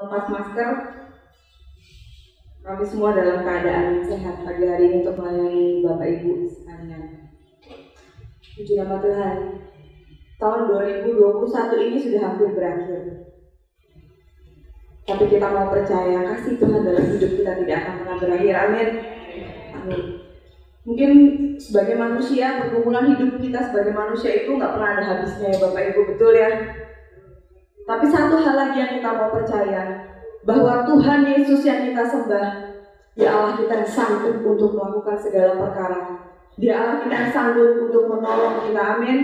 Lepas masker, kami semua dalam keadaan yang sehat pagi hari ini untuk melayani Bapak Ibu sekalian. Puji nama Tuhan. Tahun 2021 ini sudah hampir berakhir. Tapi kita mau percaya kasih Tuhan dalam hidup kita tidak akan pernah berakhir. Amin. Amin. Mungkin sebagai manusia, pergumulan hidup kita sebagai manusia itu nggak pernah ada habisnya ya Bapak Ibu, betul ya? Tapi satu hal lagi yang kita mau percaya, bahwa Tuhan Yesus yang kita sembah, Dia Allah kita yang sanggup untuk melakukan segala perkara. Dia Allah kita yang sanggup untuk menolong kita. Amin.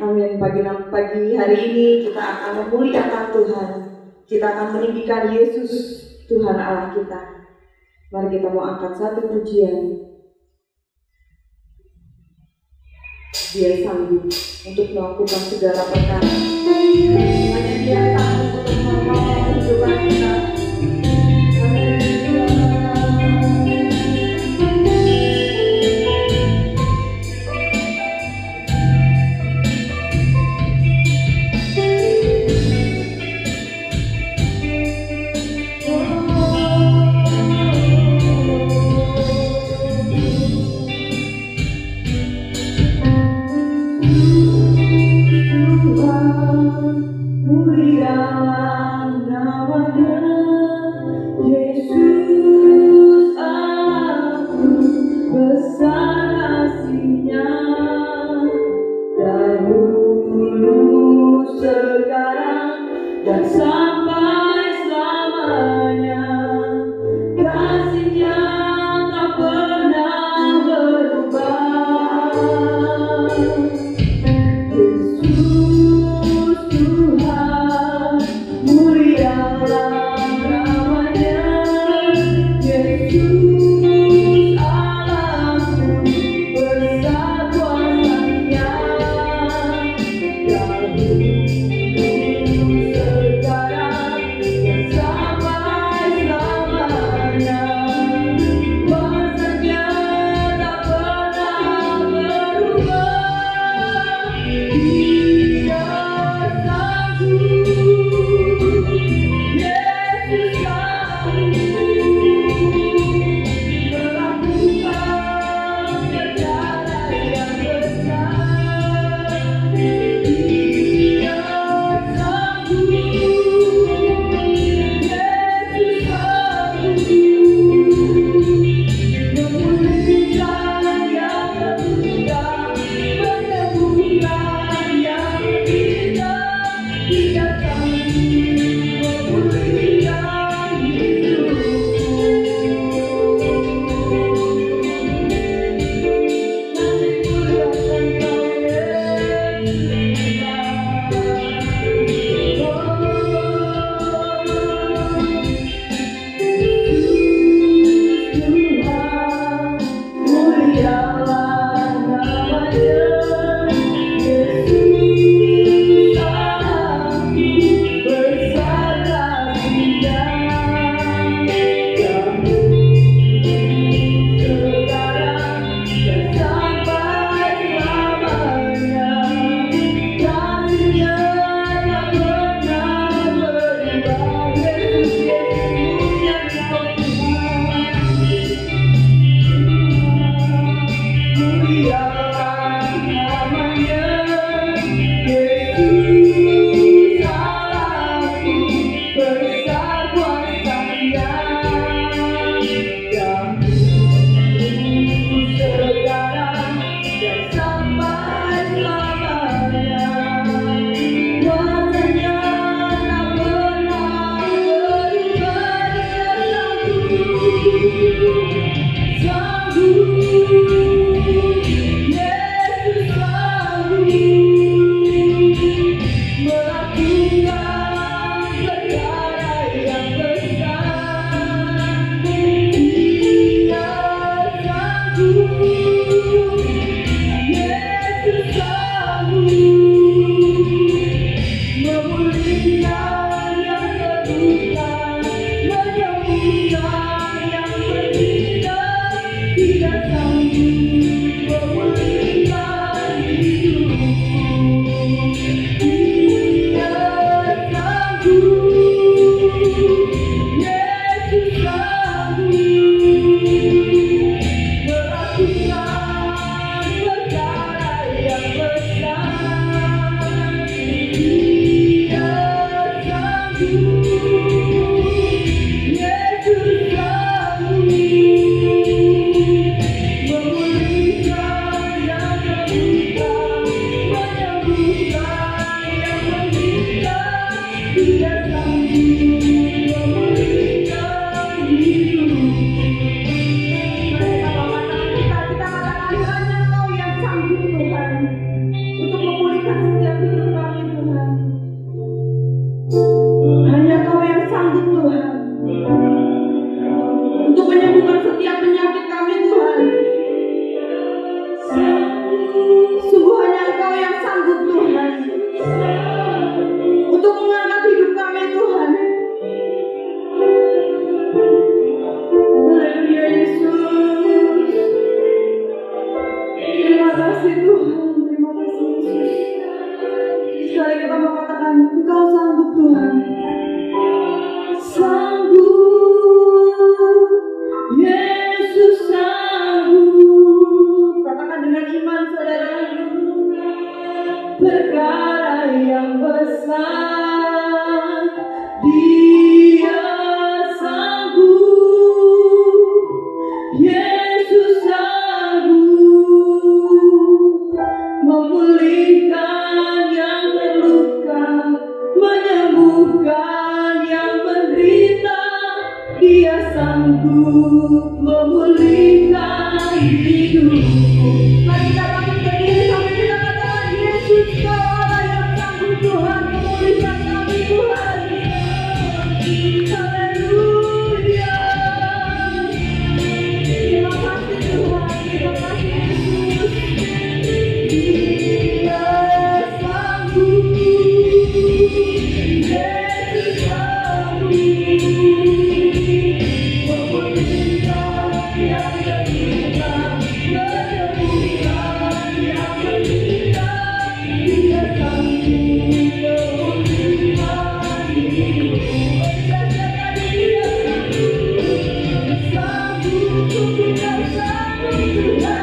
Amin. Pagi hari ini kita akan memuliakan Tuhan. Kita akan meninggikan Yesus, Tuhan Allah kita. Mari kita mau angkat satu pujian. Dia sanggup untuk melakukan segala perkara. Hanya Dia sanggup untuk menolong kehidupan kita. Dalam sanggup memulihkan hidupku. Mari kita bangun berdiri sampai kita katakan, Yesus Kau yang sanggup Tuhan memulihkan kami Tuhan. Haleluya. Terima kasih Tuhan, terima kasih Yesus. Dia sanggup, Yesus sanggup memulihkan yang terluka, menyembuhkan yang menderita. Dia sanggup memulihkan hidupku. Katakan Dia sanggup, Dia sanggup Tuhan.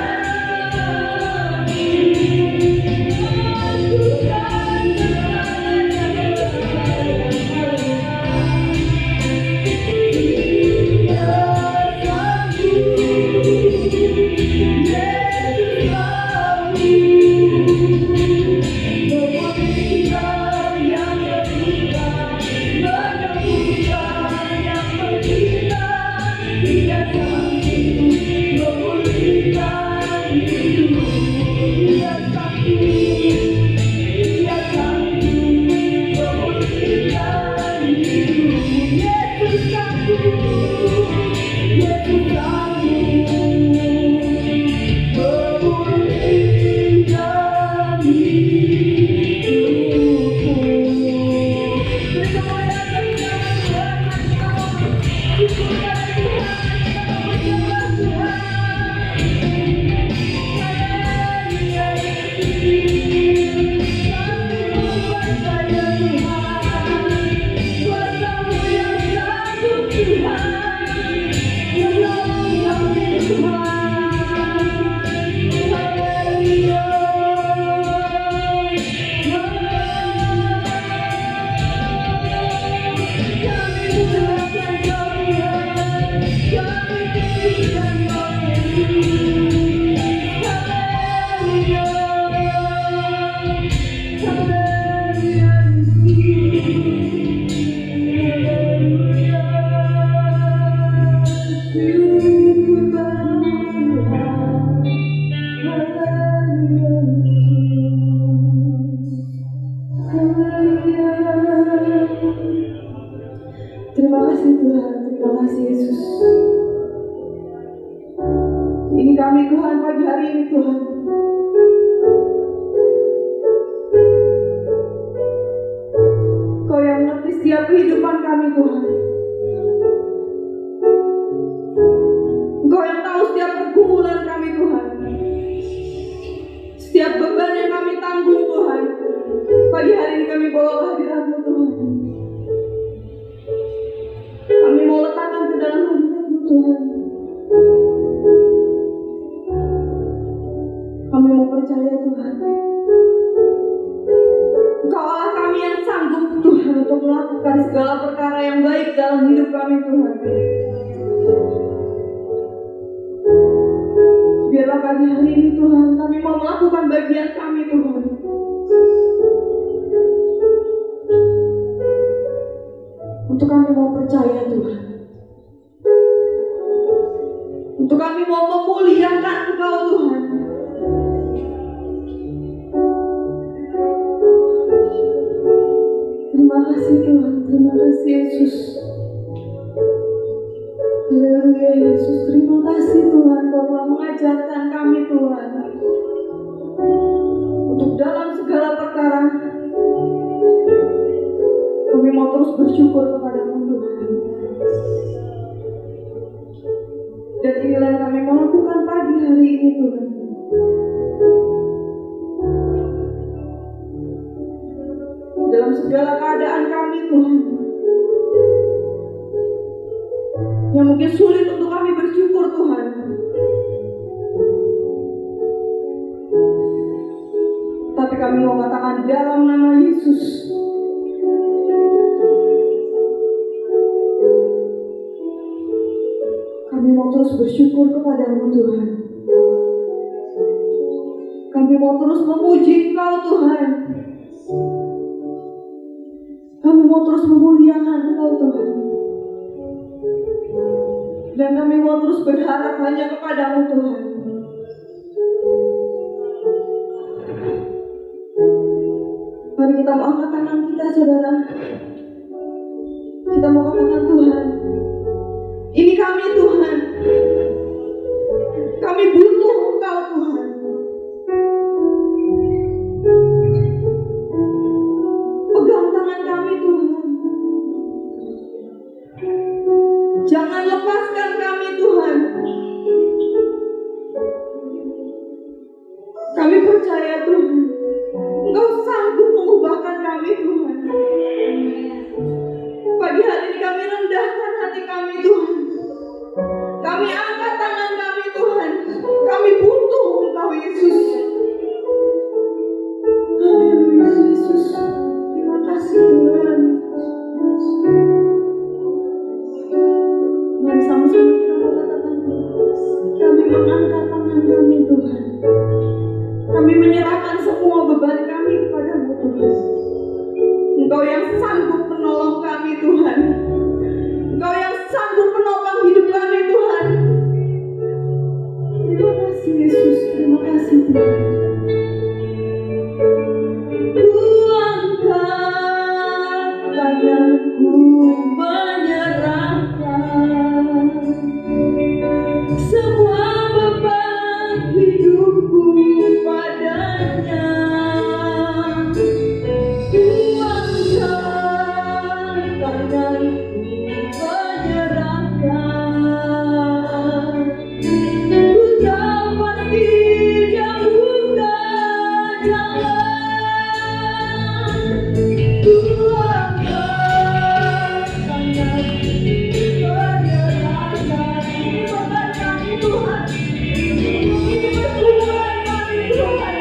Terima kasih Tuhan, terima kasih Yesus. Ini kami Tuhan pagi hari ini Tuhan. Kau yang mengerti setiap kehidupan kami Tuhan. Kau yang tahu setiap pergumulan kami Tuhan. Setiap beban yang kami tanggung Tuhan. Pagi hari ini kami bawa kehadiran-Mu Tuhan. Kami mau letakkan ke dalam hadirat-Mu Tuhan. Kami mau percaya Tuhan, Engkau Allah kami yang sanggup Tuhan untuk melakukan segala perkara yang baik dalam hidup kami Tuhan. Biarlah pagi hari ini Tuhan kami mau melakukan bagian kami Tuhan. Untuk kami mau percaya Tuhan. Untuk kami mau memuliakan Engkau Tuhan. Terima kasih Tuhan, terima kasih Yesus. Haleluya Yesus, terima kasih Tuhan Kau telah mengajarkan kami Tuhan. Untuk dalam segala perkara kami mau terus bersyukur kepada-Mu Tuhan. Dan inilah yang kami mau lakukan pagi hari ini Tuhan. Dalam segala keadaan kami Tuhan, yang mungkin sulit untuk kami bersyukur Tuhan, tapi kami mau katakan dalam nama Yesus, kami mau terus bersyukur kepada-Mu Tuhan. Kami mau terus memuji Engkau Tuhan. Kami mau terus memuliakan Engkau Tuhan. untuk berharap hanya kepadamu Tuhan. Mari kita mau angkat tangan kita, saudara. Kita mau katakan, Tuhan, ini kami Tuhan. Kami butuh Engkau Tuhan. Pegang tangan kami Tuhan. Jangan lepaskan kami Tuhan. Kami percaya Tuhan, Engkau sanggup mengubahkan kami Tuhan. Pagi hari ini kami rendahkan hati kami Tuhan. Kami angkat tangan kami Tuhan. Kami butuh Engkau Yesus. Haleluya Yesus. Terima kasih Tuhan. Mari sama-sama kita mengatakan, kami mengangkat tangan kami Tuhan. Kami menyerahkan semua beban kami kepada-Mu Tuhan. Engkau yang sanggup menolong kami Tuhan. Engkau yang sanggup menopang hidup kami Tuhan. Terima kasih Yesus. Terima kasih Tuhan. Ku angkat tanganku menyerahkan semua beban hidupku padanya. Ku angkat tanganku menyerahkan. Ku tahu pasti Dia buka jalan. Ku angkat tanganku menyerahkan. Ini beban kami Tuhan. Ini pergumulan kami Tuhan.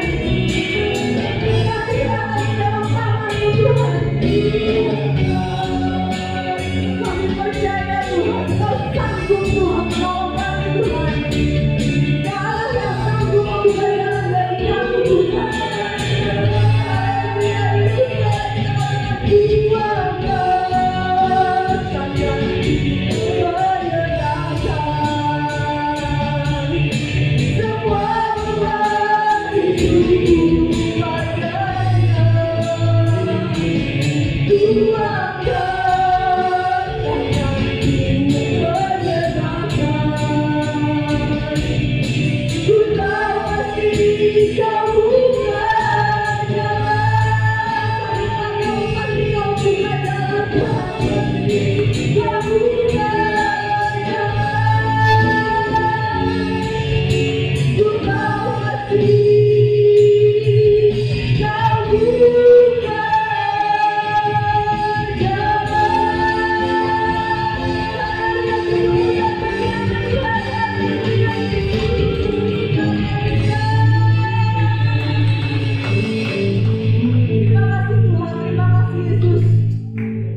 Kita serahkan dalam tangan-Mu Tuhan. Kami percaya Tuhan, Kau sanggup Tuhan menolong kami Tuhan. Kau Allah yang sanggup membuka jalan bagi kami Tuhan. Haleluya Yesus. Ku angkat tanganku menyerahkan semua beban hidupku padanya. Ku angkat tanganku menyerahkan. Ku tahu pasti Kau buka jalan. Pasti Kau buka jalan Tuhan. Kau buka jalan. Ku tahu pasti Kau buka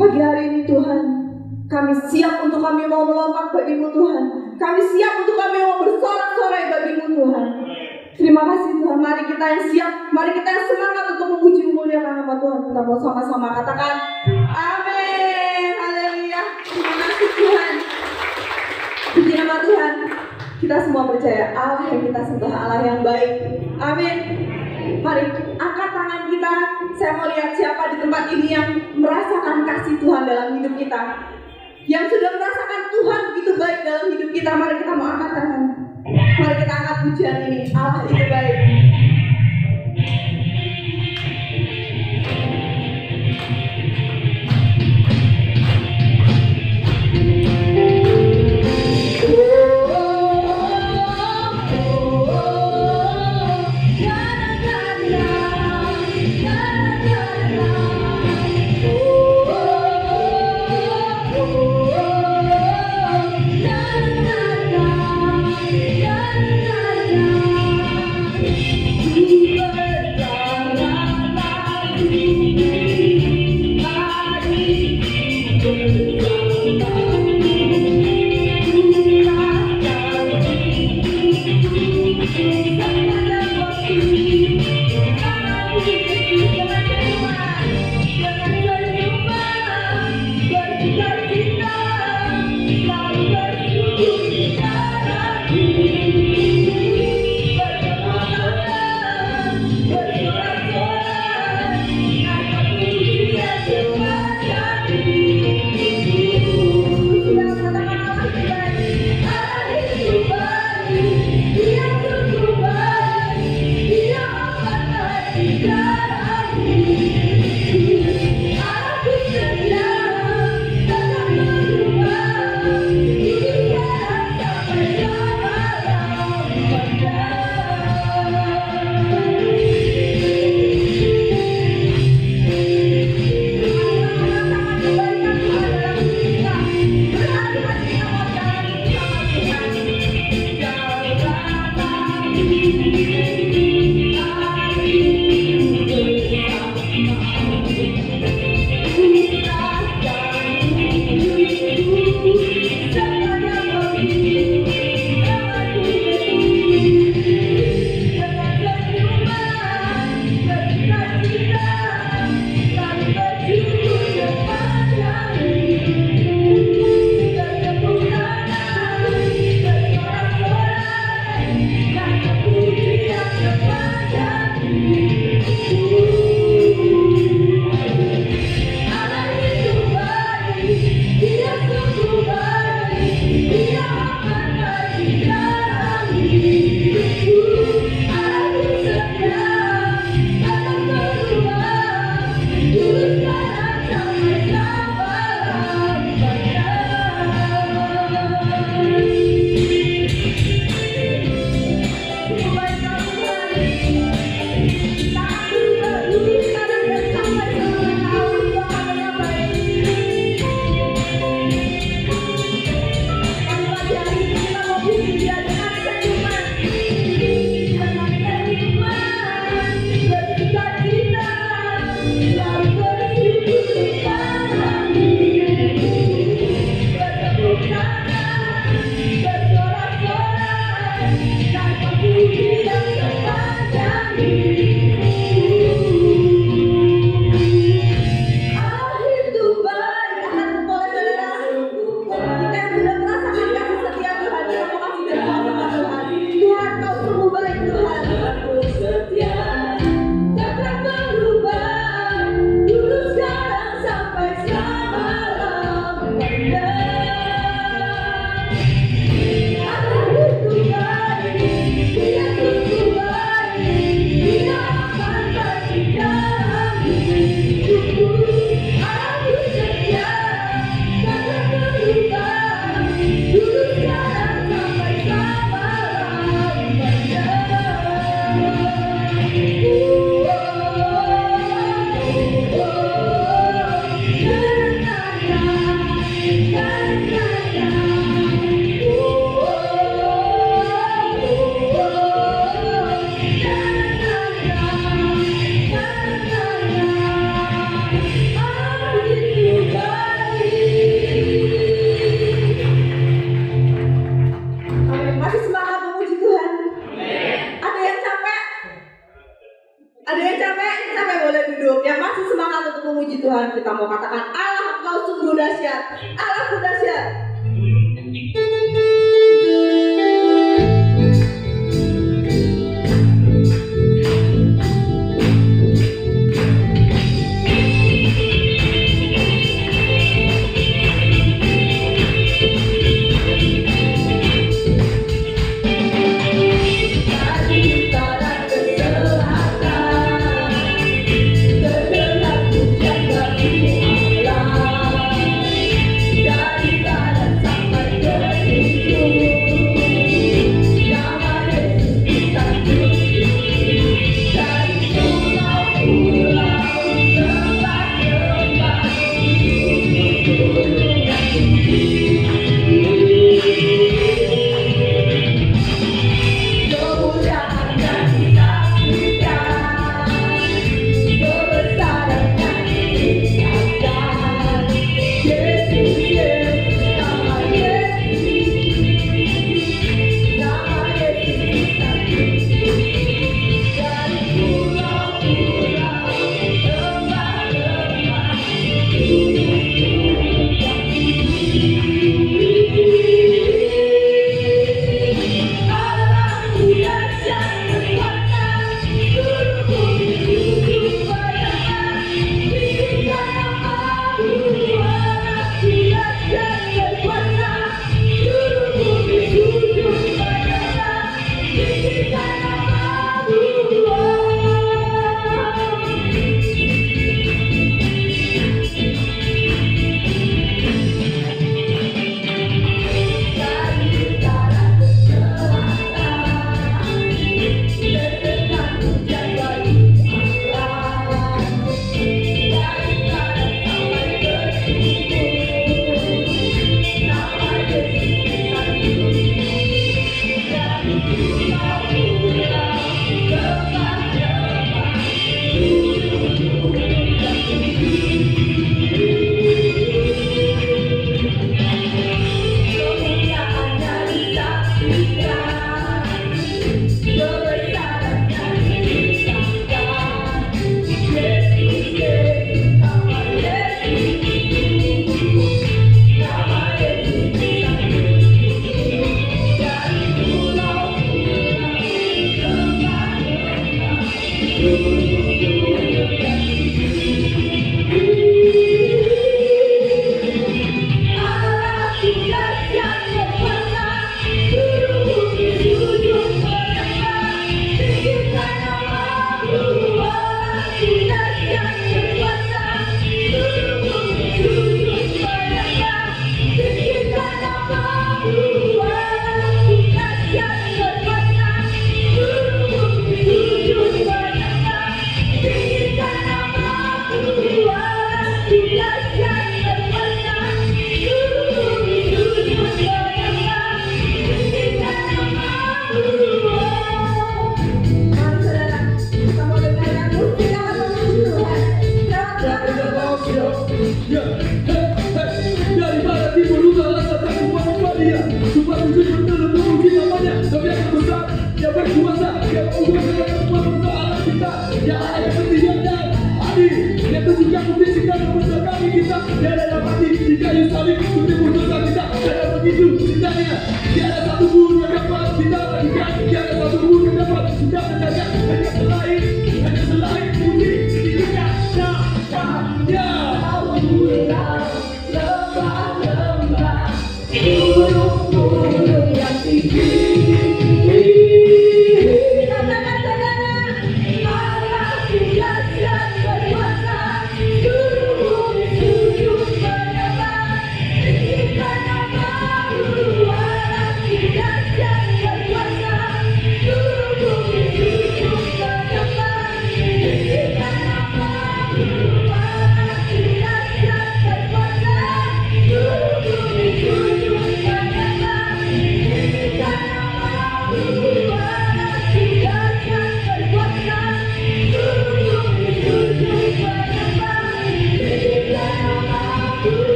pagi hari ini Tuhan, kami siap untuk kami mau melompat bagi-Mu Tuhan. Kami siap untuk kami mau bersorak-sorai bagi-Mu Tuhan. Terima kasih Tuhan. Mari kita yang siap, mari kita yang semangat untuk memuji memuliakan nama Tuhan. Kita mau sama-sama katakan amin. Haleluya. Terima kasih Tuhan. Puji nama Tuhan. Kita semua percaya Allah yang kita sembah Allah yang baik. Amin. Mari angkat tangan kita. Saya mau lihat siapa di tempat ini yang merasakan kasih Tuhan dalam hidup kita, yang sudah merasakan Tuhan begitu baik dalam hidup kita. Mari kita mau angkat tangan. Mari kita angkat pujian ini. Allah itu baik. lagu dahsyat.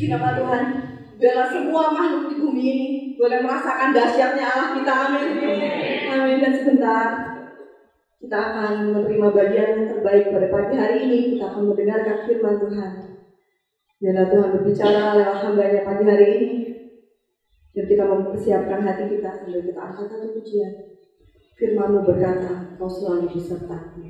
Puji nama Tuhan. Biarlah semua makhluk di bumi ini boleh merasakan dahsyatnya Allah kita. Amin. Amin. Dan sebentar kita akan menerima bagian yang terbaik pada pagi hari ini. Kita akan mendengarkan firman Tuhan. Biarlah Tuhan berbicara lewat hamba-Nya pagi hari ini. Dan kita mempersiapkan hati kita sambil kita angkat satu pujian. Firman-Mu berkata, Kau selalu besertaku.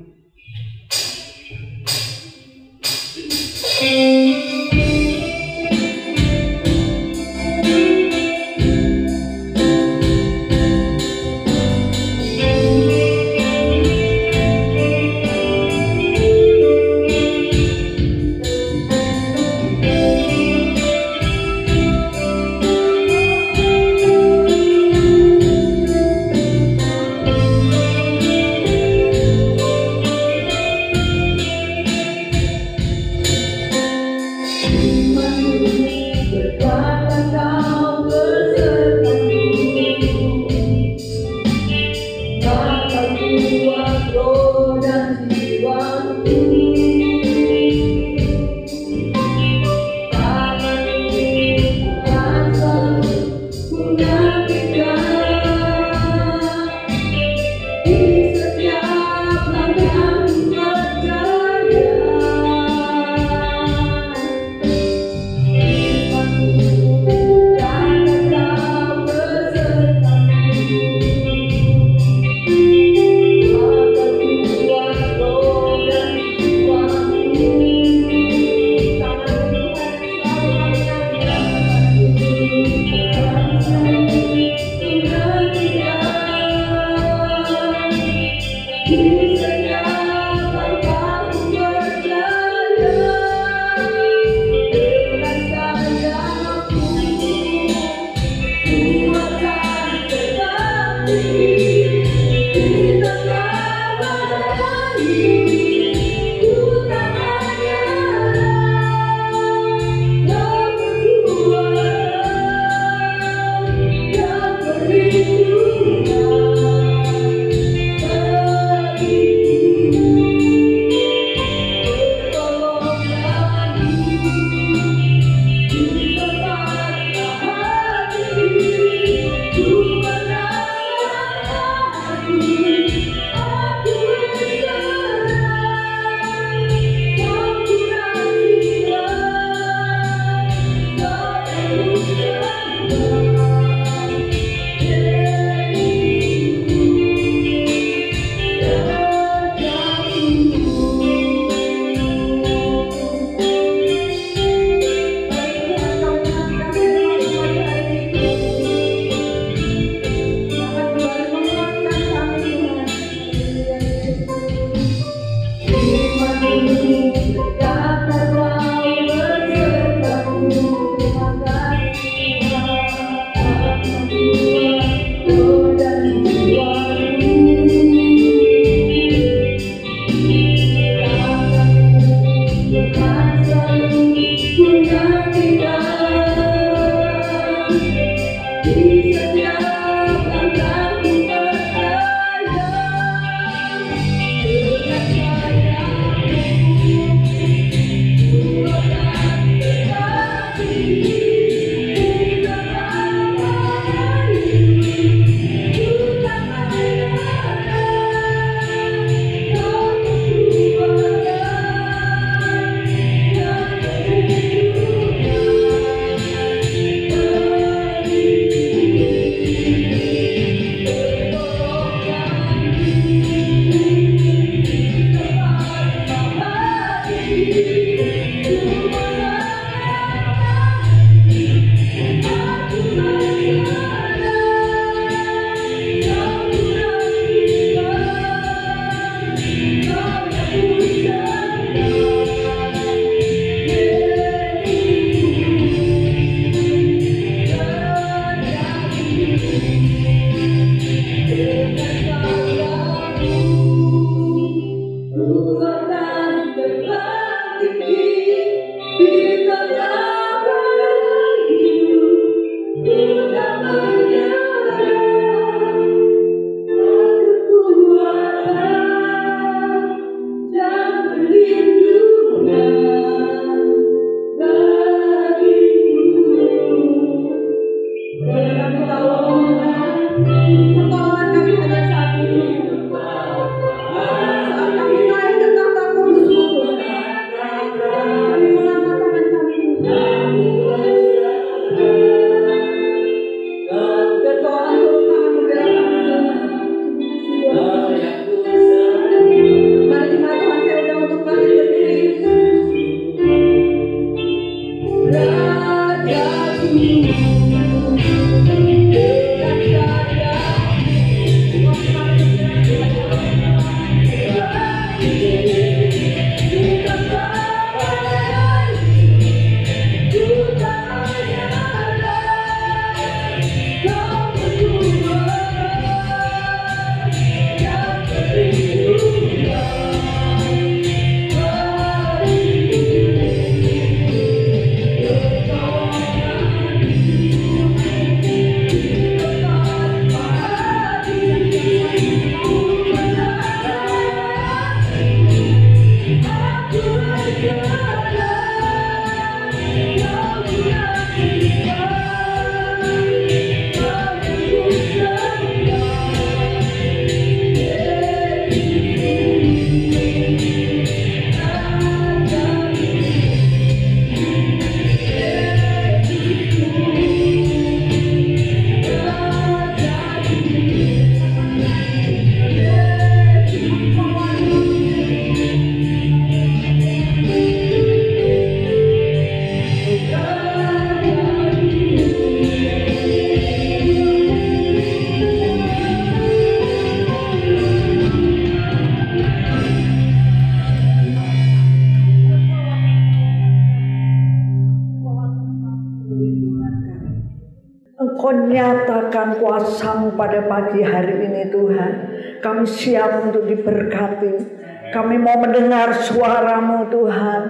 Engkau nyatakan kuasa-Mu pada pagi hari ini Tuhan. Kami siap untuk diberkati. Kami mau mendengar suara-Mu Tuhan.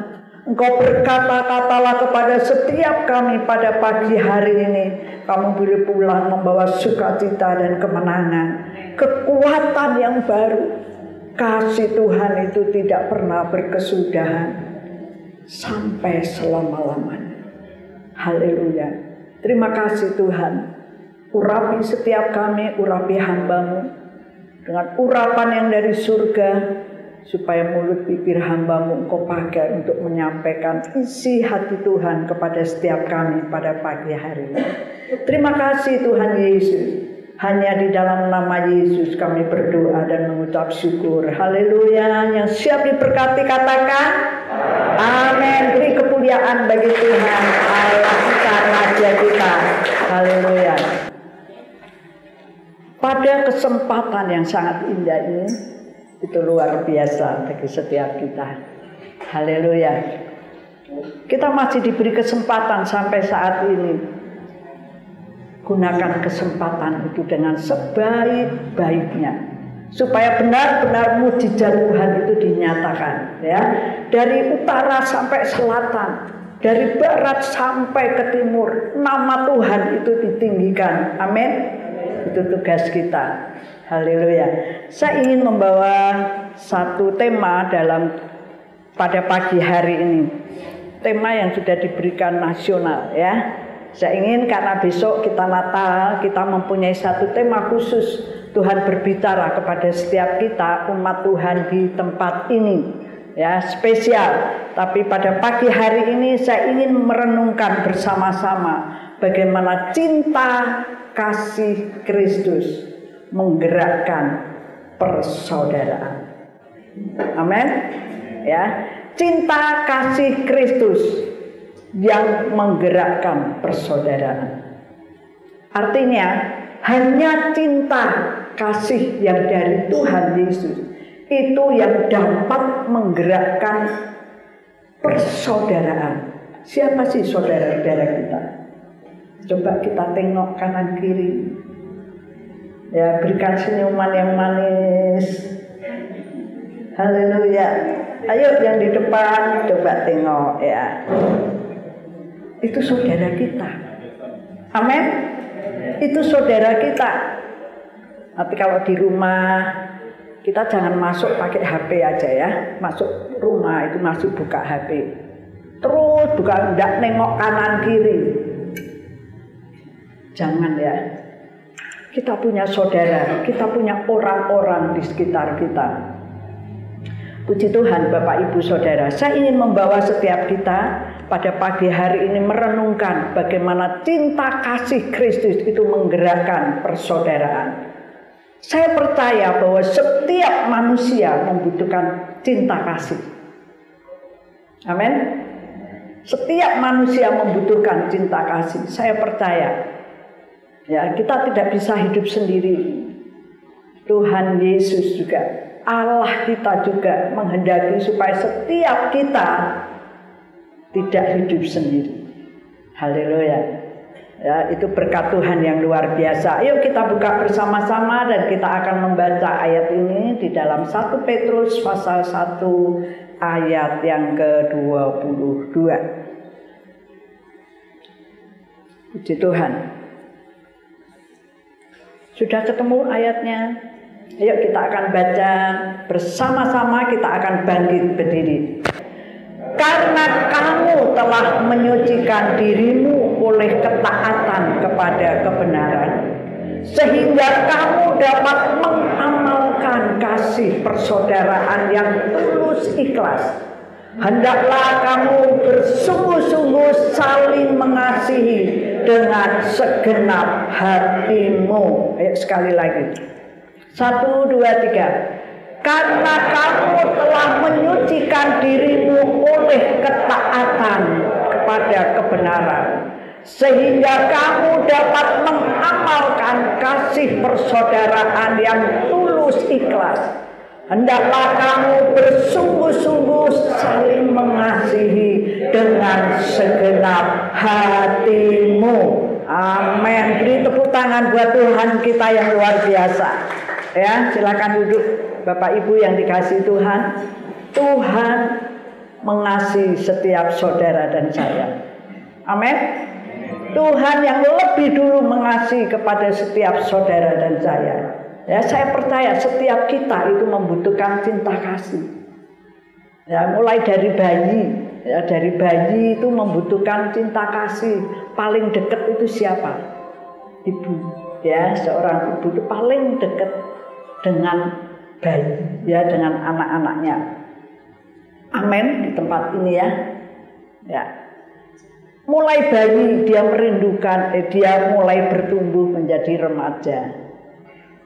Engkau berkata-katalah kepada setiap kami pada pagi hari ini. Kamu boleh pulang membawa sukacita dan kemenangan. Kekuatan yang baru. Kasih Tuhan itu tidak pernah berkesudahan. Sampai selama-lamanya. Haleluya. Terima kasih Tuhan. Urapi setiap kami, urapi hamba-Mu dengan urapan yang dari surga, supaya mulut bibir hamba-Mu Engkau pakai untuk menyampaikan isi hati Tuhan kepada setiap kami pada pagi hari ini. Terima kasih Tuhan Yesus. Hanya di dalam nama Yesus kami berdoa dan mengucap syukur. Haleluya. Yang siap diberkati katakan amin. Beri kemuliaan bagi Tuhan Allah kita, Raja kita. Haleluya. Pada kesempatan yang sangat indah ini, itu luar biasa bagi setiap kita. Haleluya. Kita masih diberi kesempatan sampai saat ini. Gunakan kesempatan itu dengan sebaik-baiknya, supaya benar-benar mujizat Tuhan itu dinyatakan, ya. Dari utara sampai selatan, dari barat sampai ke timur, nama Tuhan itu ditinggikan. Amin. Itu tugas kita. Haleluya. Saya ingin membawa satu tema pada pagi hari ini. Tema yang sudah diberikan nasional, ya. Saya ingin karena besok kita Natal, kita mempunyai satu tema khusus. Tuhan berbicara kepada setiap kita umat Tuhan di tempat ini, ya, spesial. Tapi pada pagi hari ini saya ingin merenungkan bersama-sama bagaimana cinta kasih Kristus menggerakkan persaudaraan. Amin. Ya, cinta kasih Kristus yang menggerakkan persaudaraan. Artinya hanya cinta kasih yang dari Tuhan Yesus itu yang dapat menggerakkan persaudaraan. Siapa sih saudara-saudara kita? Coba kita tengok kanan kiri. Ya, berikan senyuman yang manis. Haleluya. Ayo yang di depan coba tengok, ya. Itu saudara kita. Amin. Itu saudara kita. Tapi kalau di rumah kita jangan masuk pakai HP aja, ya. Masuk rumah itu masuk buka HP. Terus bukan enggak nengok kanan kiri. Jangan, ya. Kita punya saudara, kita punya orang-orang di sekitar kita. Puji Tuhan Bapak Ibu Saudara. Saya ingin membawa setiap kita pada pagi hari ini merenungkan bagaimana cinta kasih Kristus itu menggerakkan persaudaraan. Saya percaya bahwa setiap manusia membutuhkan cinta kasih. Amin. Setiap manusia membutuhkan cinta kasih. Saya percaya. Ya, kita tidak bisa hidup sendiri. Tuhan Yesus juga, Allah kita juga menghendaki supaya setiap kita tidak hidup sendiri. Haleluya. Ya, itu berkat Tuhan yang luar biasa. Ayo kita buka bersama-sama dan kita akan membaca ayat ini di dalam 1 Petrus pasal 1 ayat yang ke-22. Puji Tuhan. Sudah ketemu ayatnya? Ayo kita akan baca bersama-sama, kita akan bangkit berdiri. Karena kamu telah menyucikan dirimu oleh ketaatan kepada kebenaran, sehingga kamu dapat mengamalkan kasih persaudaraan yang tulus ikhlas. Hendaklah kamu bersungguh-sungguh saling mengasihi dengan segenap hatimu. Ayo sekali lagi. 1, 2, 3. Karena kamu telah menyucikan dirimu oleh ketaatan kepada kebenaran, sehingga kamu dapat mengamalkan kasih persaudaraan yang tulus ikhlas. Hendaklah kamu bersungguh-sungguh saling mengasihi dengan segenap hatimu. Amin. Beri tepuk tangan buat Tuhan kita yang luar biasa. Ya, silakan duduk. Bapak Ibu yang dikasihi Tuhan, Tuhan mengasihi setiap saudara dan saya. Amin. Tuhan yang lebih dulu mengasihi kepada setiap saudara dan saya. Ya, saya percaya setiap kita itu membutuhkan cinta kasih. Ya, mulai dari bayi, ya, dari bayi itu membutuhkan cinta kasih. Paling dekat itu siapa? Ibu. Ya, seorang ibu itu paling dekat dengan bayi, ya, dengan anak-anaknya. Amin. Di tempat ini ya. Ya. Mulai bayi dia merindukan, dia mulai bertumbuh menjadi remaja.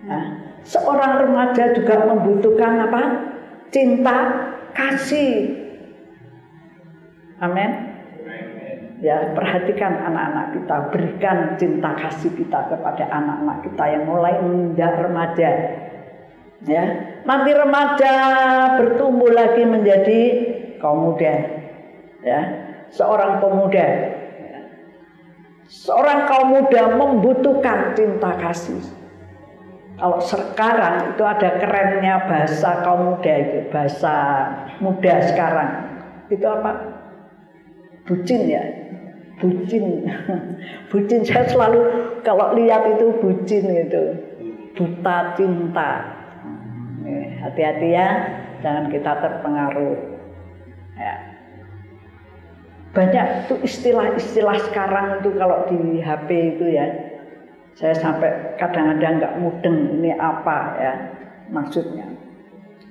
Nah, seorang remaja juga membutuhkan apa? Cinta kasih. Amin. Ya, perhatikan anak-anak kita, berikan cinta kasih kita kepada anak-anak kita yang mulai menginjak remaja. Ya, nanti remaja bertumbuh lagi menjadi kaum muda. Ya, seorang pemuda. Seorang kaum muda membutuhkan cinta kasih. Kalau sekarang itu ada kerennya bahasa kaum muda itu, bahasa muda sekarang. Itu apa? Bucin ya. Bucin. Bucin, saya selalu kalau lihat itu bucin itu. Buta cinta. Hati-hati ya, jangan kita terpengaruh. Ya. Banyak tuh istilah-istilah sekarang itu kalau di HP itu ya. Saya sampai kadang-kadang nggak mudeng ini apa ya maksudnya.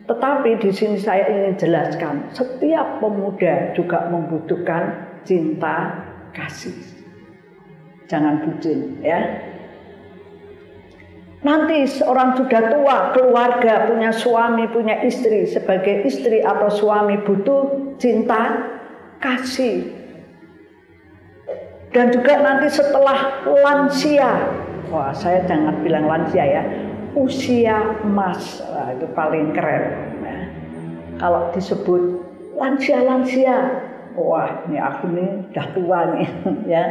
Tetapi di sini saya ingin jelaskan, setiap pemuda juga membutuhkan cinta kasih. Jangan bucin ya. Nanti seorang sudah tua, keluarga, punya suami, punya istri. Sebagai istri atau suami butuh cinta kasih. Dan juga nanti setelah lansia, wah saya jangan bilang lansia ya, usia emas, wah, itu paling keren. Nah, kalau disebut lansia-lansia, wah ini aku nih udah tua nih ya.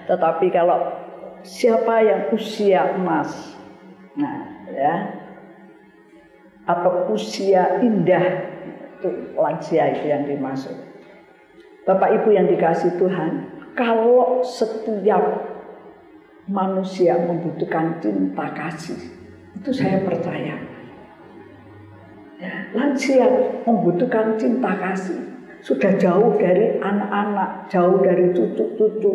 Tetapi kalau siapa yang usia emas, nah ya, atau usia indah, itu lansia itu yang dimaksud. Bapak Ibu yang dikasihi Tuhan, kalau setiap manusia membutuhkan cinta kasih, itu saya percaya. Ya, lansia membutuhkan cinta kasih, sudah jauh dari anak-anak, jauh dari cucu-cucu,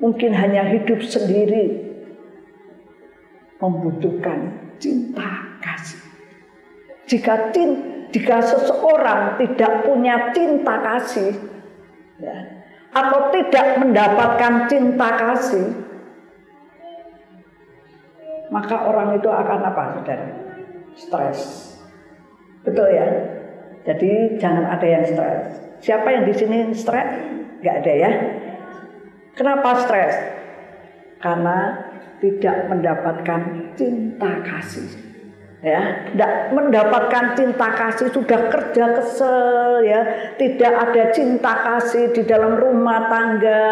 mungkin hanya hidup sendiri. Membutuhkan cinta kasih. Jika seseorang tidak punya cinta kasih, ya, atau tidak mendapatkan cinta kasih, maka orang itu akan apa, saudara? Stres. Betul ya? Jadi jangan ada yang stres. Siapa yang di sini stres? Nggak ada ya. Kenapa stres? Karena tidak mendapatkan cinta kasih. Ya, tidak mendapatkan cinta kasih, sudah kerja kesel ya, tidak ada cinta kasih di dalam rumah tangga,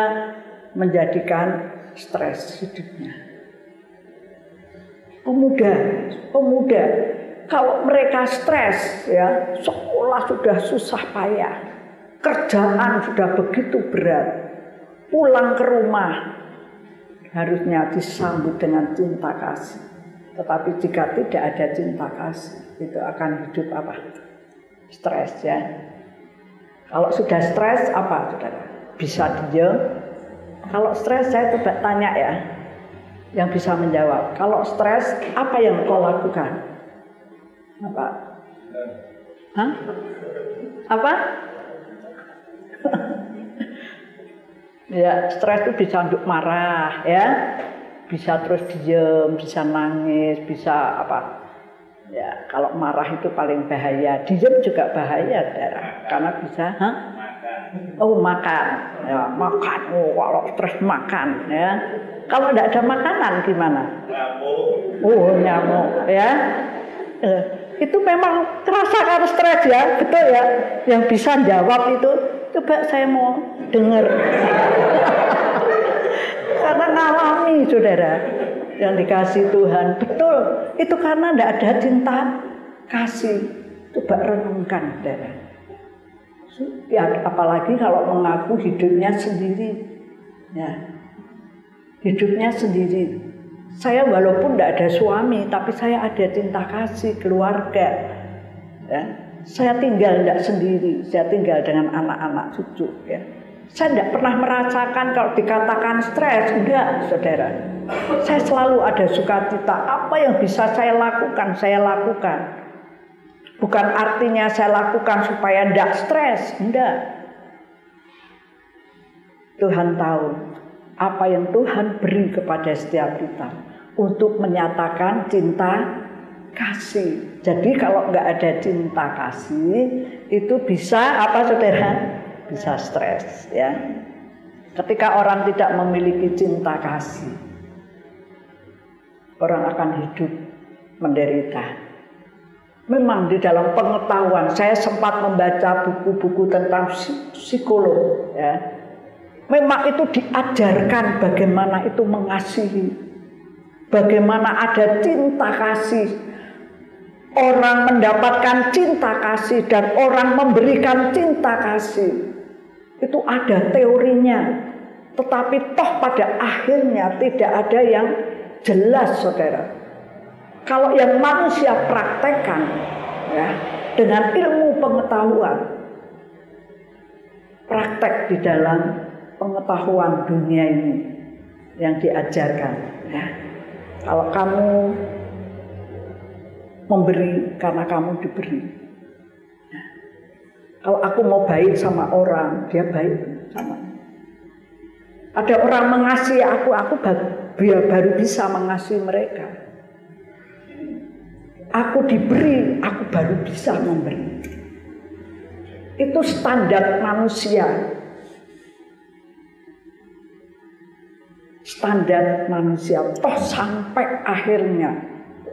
menjadikan stres hidupnya. Pemuda, kalau mereka stres ya, sekolah sudah susah payah, kerjaan sudah begitu berat, pulang ke rumah harusnya disambut dengan cinta kasih. Tetapi jika tidak ada cinta kasih, itu akan hidup apa? Stres ya. Kalau sudah stres apa, saudara? Bisa diam. Kalau stres saya coba tanya ya, yang bisa menjawab. Kalau stres apa yang kau lakukan? Apa? Hah? Apa? Ya, stres itu bisa untuk marah ya, bisa terus diem, bisa nangis, bisa apa? Ya, kalau marah itu paling bahaya. Diem juga bahaya, saudara, karena bisa, makan, ya makan. Kalau stres makan, ya. Kalau tidak ada makanan gimana? Nyamuk, ya. Itu memang terasa karena stres ya, betul ya. Yang bisa jawab itu, coba saya mau dengar. Karena ngalami, saudara, yang dikasih Tuhan, betul. Itu karena tidak ada cinta kasih. Coba renungkan, saudara. Ya, apalagi kalau mengaku hidupnya sendiri, ya, hidupnya sendiri. Saya walaupun tidak ada suami, tapi saya ada cinta kasih keluarga. Ya. Saya tinggal tidak sendiri, saya tinggal dengan anak-anak cucu. Ya. Saya tidak pernah merasakan kalau dikatakan stres, enggak, saudara. Saya selalu ada sukacita. Apa yang bisa saya lakukan, saya lakukan. Bukan artinya saya lakukan supaya tidak stres, enggak. Tuhan tahu apa yang Tuhan beri kepada setiap kita untuk menyatakan cinta kasih. Jadi kalau nggak ada cinta kasih, itu bisa apa, saudara? Bisa stres ya. Ketika orang tidak memiliki cinta kasih, orang akan hidup menderita. Memang di dalam pengetahuan, saya sempat membaca buku-buku tentang psikolog ya. Memang itu diajarkan bagaimana itu mengasihi, bagaimana ada cinta kasih. Orang mendapatkan cinta kasih dan orang memberikan cinta kasih. Itu ada teorinya. Tetapi toh pada akhirnya tidak ada yang jelas, saudara. Kalau yang manusia praktekkan ya, dengan ilmu pengetahuan, praktek di dalam pengetahuan dunia ini yang diajarkan ya. Kalau kamu memberi karena kamu diberi ya. Kalau aku mau baik sama orang, dia baik sama. Ada orang mengasihi aku baru bisa mengasihi mereka. Aku diberi, aku baru bisa memberi. Itu standar manusia. Standar manusia. Toh sampai akhirnya,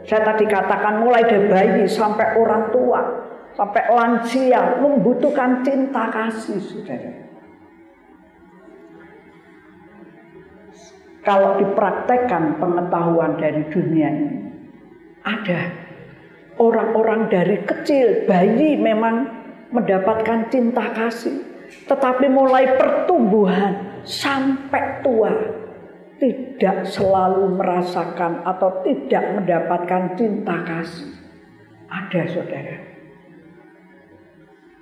saya tadi katakan mulai dari bayi sampai orang tua, sampai lansia membutuhkan cinta kasih, saudara. Kalau dipraktekkan pengetahuan dari dunia ini, ada orang-orang dari kecil, bayi memang mendapatkan cinta kasih. Tetapi mulai pertumbuhan sampai tua, tidak selalu merasakan atau tidak mendapatkan cinta kasih. Ada, saudara.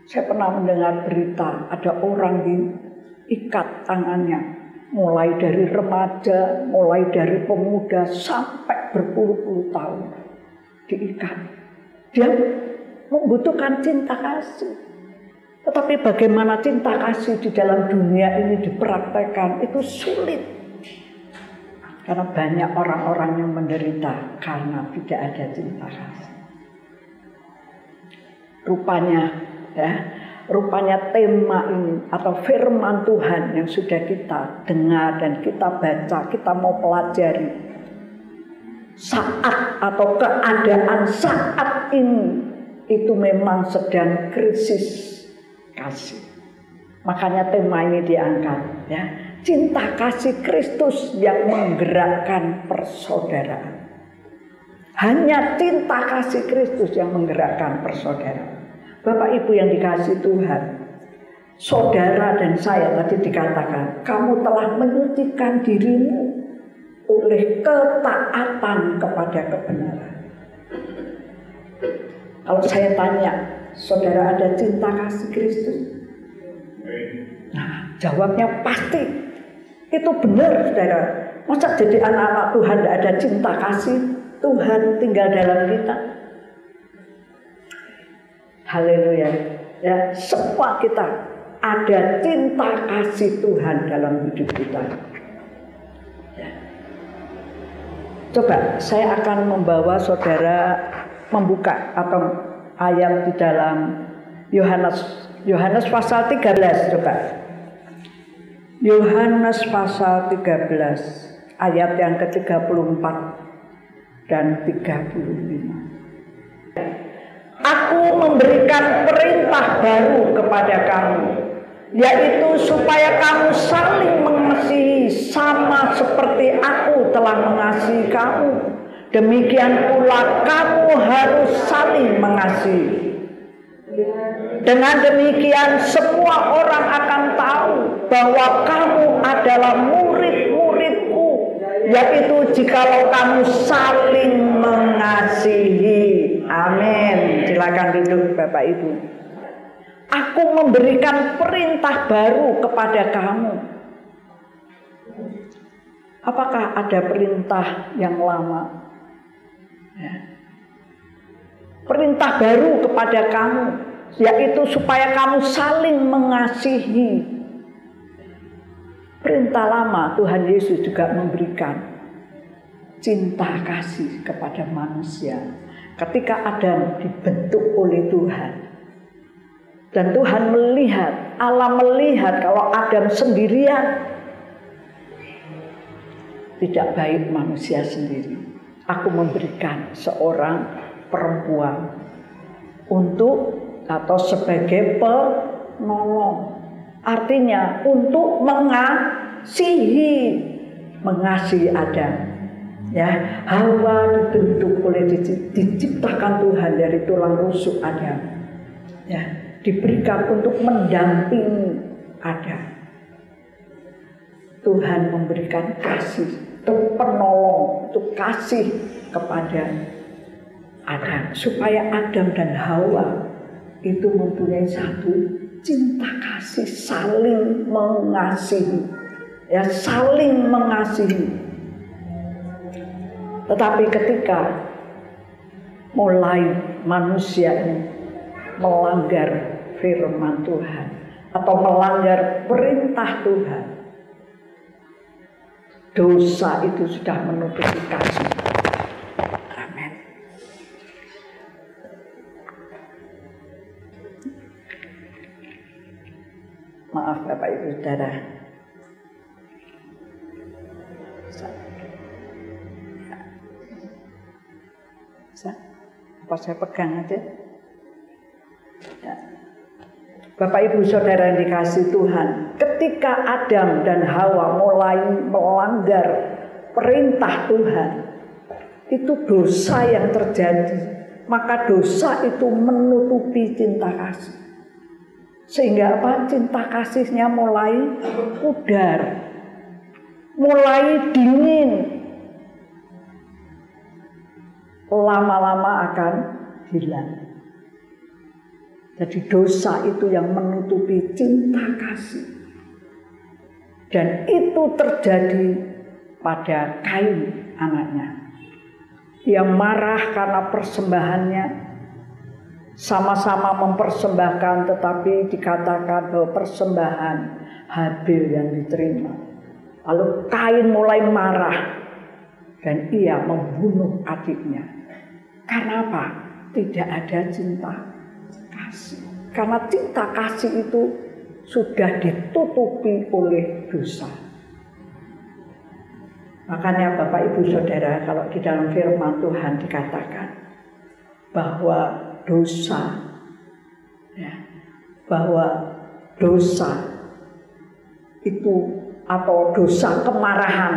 Saya pernah mendengar berita, ada orang diikat tangannya. Mulai dari remaja, mulai dari pemuda, sampai berpuluh-puluh tahun. Diikat. Dia membutuhkan cinta kasih. Tetapi bagaimana cinta kasih di dalam dunia ini dipraktekkan, itu sulit. Karena banyak orang-orang yang menderita karena tidak ada cinta kasih. Rupanya ya, rupanya tema ini atau firman Tuhan yang sudah kita dengar dan kita baca, kita mau pelajari, saat atau keadaan saat ini itu memang sedang krisis kasih. Makanya tema ini diangkat, ya, cinta kasih Kristus yang menggerakkan persaudaraan. Hanya cinta kasih Kristus yang menggerakkan persaudaraan. Bapak Ibu yang dikasihi Tuhan, saudara dan saya tadi dikatakan, kamu telah menyucikan dirimu oleh ketaatan kepada kebenaran. Kalau saya tanya, saudara ada cinta kasih Kristus? Nah, jawabnya pasti. Itu benar, saudara. Masa jadi anak-anak Tuhan tidak ada cinta kasih Tuhan tinggal dalam kita? Haleluya. Ya, semua kita ada cinta kasih Tuhan dalam hidup kita. Ya. Coba saya akan membawa saudara membuka atau ayat di dalam Yohanes pasal 13, coba. Yohanes pasal 13 ayat yang ke-34 dan 35. Aku memberikan perintah baru kepada kamu, yaitu supaya kamu saling mengasihi sama seperti aku telah mengasihi kamu. Demikian pula kamu harus saling mengasihi. Dengan demikian semua orang akan tahu bahwa kamu adalah murid-muridku, yaitu jikalau kamu saling mengasihi. Amin. Silakan duduk Bapak Ibu. Aku memberikan perintah baru kepada kamu. Apakah ada perintah yang lama? Ya. Perintah baru kepada kamu, yaitu supaya kamu saling mengasihi. Perintah lama Tuhan Yesus juga memberikan cinta kasih kepada manusia. Ketika Adam dibentuk oleh Tuhan, dan Tuhan melihat, Allah melihat kalau Adam sendirian tidak baik manusia sendiri. Aku memberikan seorang perempuan untuk atau sebagai penolong. Artinya untuk mengasihi Adam. Ya, Hawa dibentuk oleh diciptakan Tuhan dari tulang rusuk Adam. Ya, diberikan untuk mendampingi Adam. Tuhan memberikan kasih, untuk penolong, untuk kasih kepada Adam, supaya Adam dan Hawa itu mempunyai satu cinta kasih, saling mengasihi, ya, saling mengasihi. Tetapi ketika mulai manusia ini melanggar firman Tuhan atau melanggar perintah Tuhan, dosa itu sudah menutupi kasih. Amin. Maaf Bapak Ibu Saudara. Apa saya pegang aja? Ya. Bapak Ibu Saudara yang dikasihi Tuhan, ketika Adam dan Hawa mulai melanggar perintah Tuhan, itu dosa yang terjadi. Maka dosa itu menutupi cinta kasih. Sehingga apa? Cinta kasihnya mulai pudar, mulai dingin. Lama-lama akan hilang. Jadi dosa itu yang menutupi cinta kasih. Dan itu terjadi pada Kain anaknya. Dia marah karena persembahannya. Sama-sama mempersembahkan, tetapi dikatakan bahwa persembahan Habil yang diterima. Lalu Kain mulai marah dan ia membunuh adiknya. Karena apa? Tidak ada cinta kasih. Karena cinta kasih itu sudah ditutupi oleh dosa. Makanya Bapak Ibu Saudara, kalau di dalam firman Tuhan dikatakan bahwa dosa, ya, bahwa dosa itu atau dosa kemarahan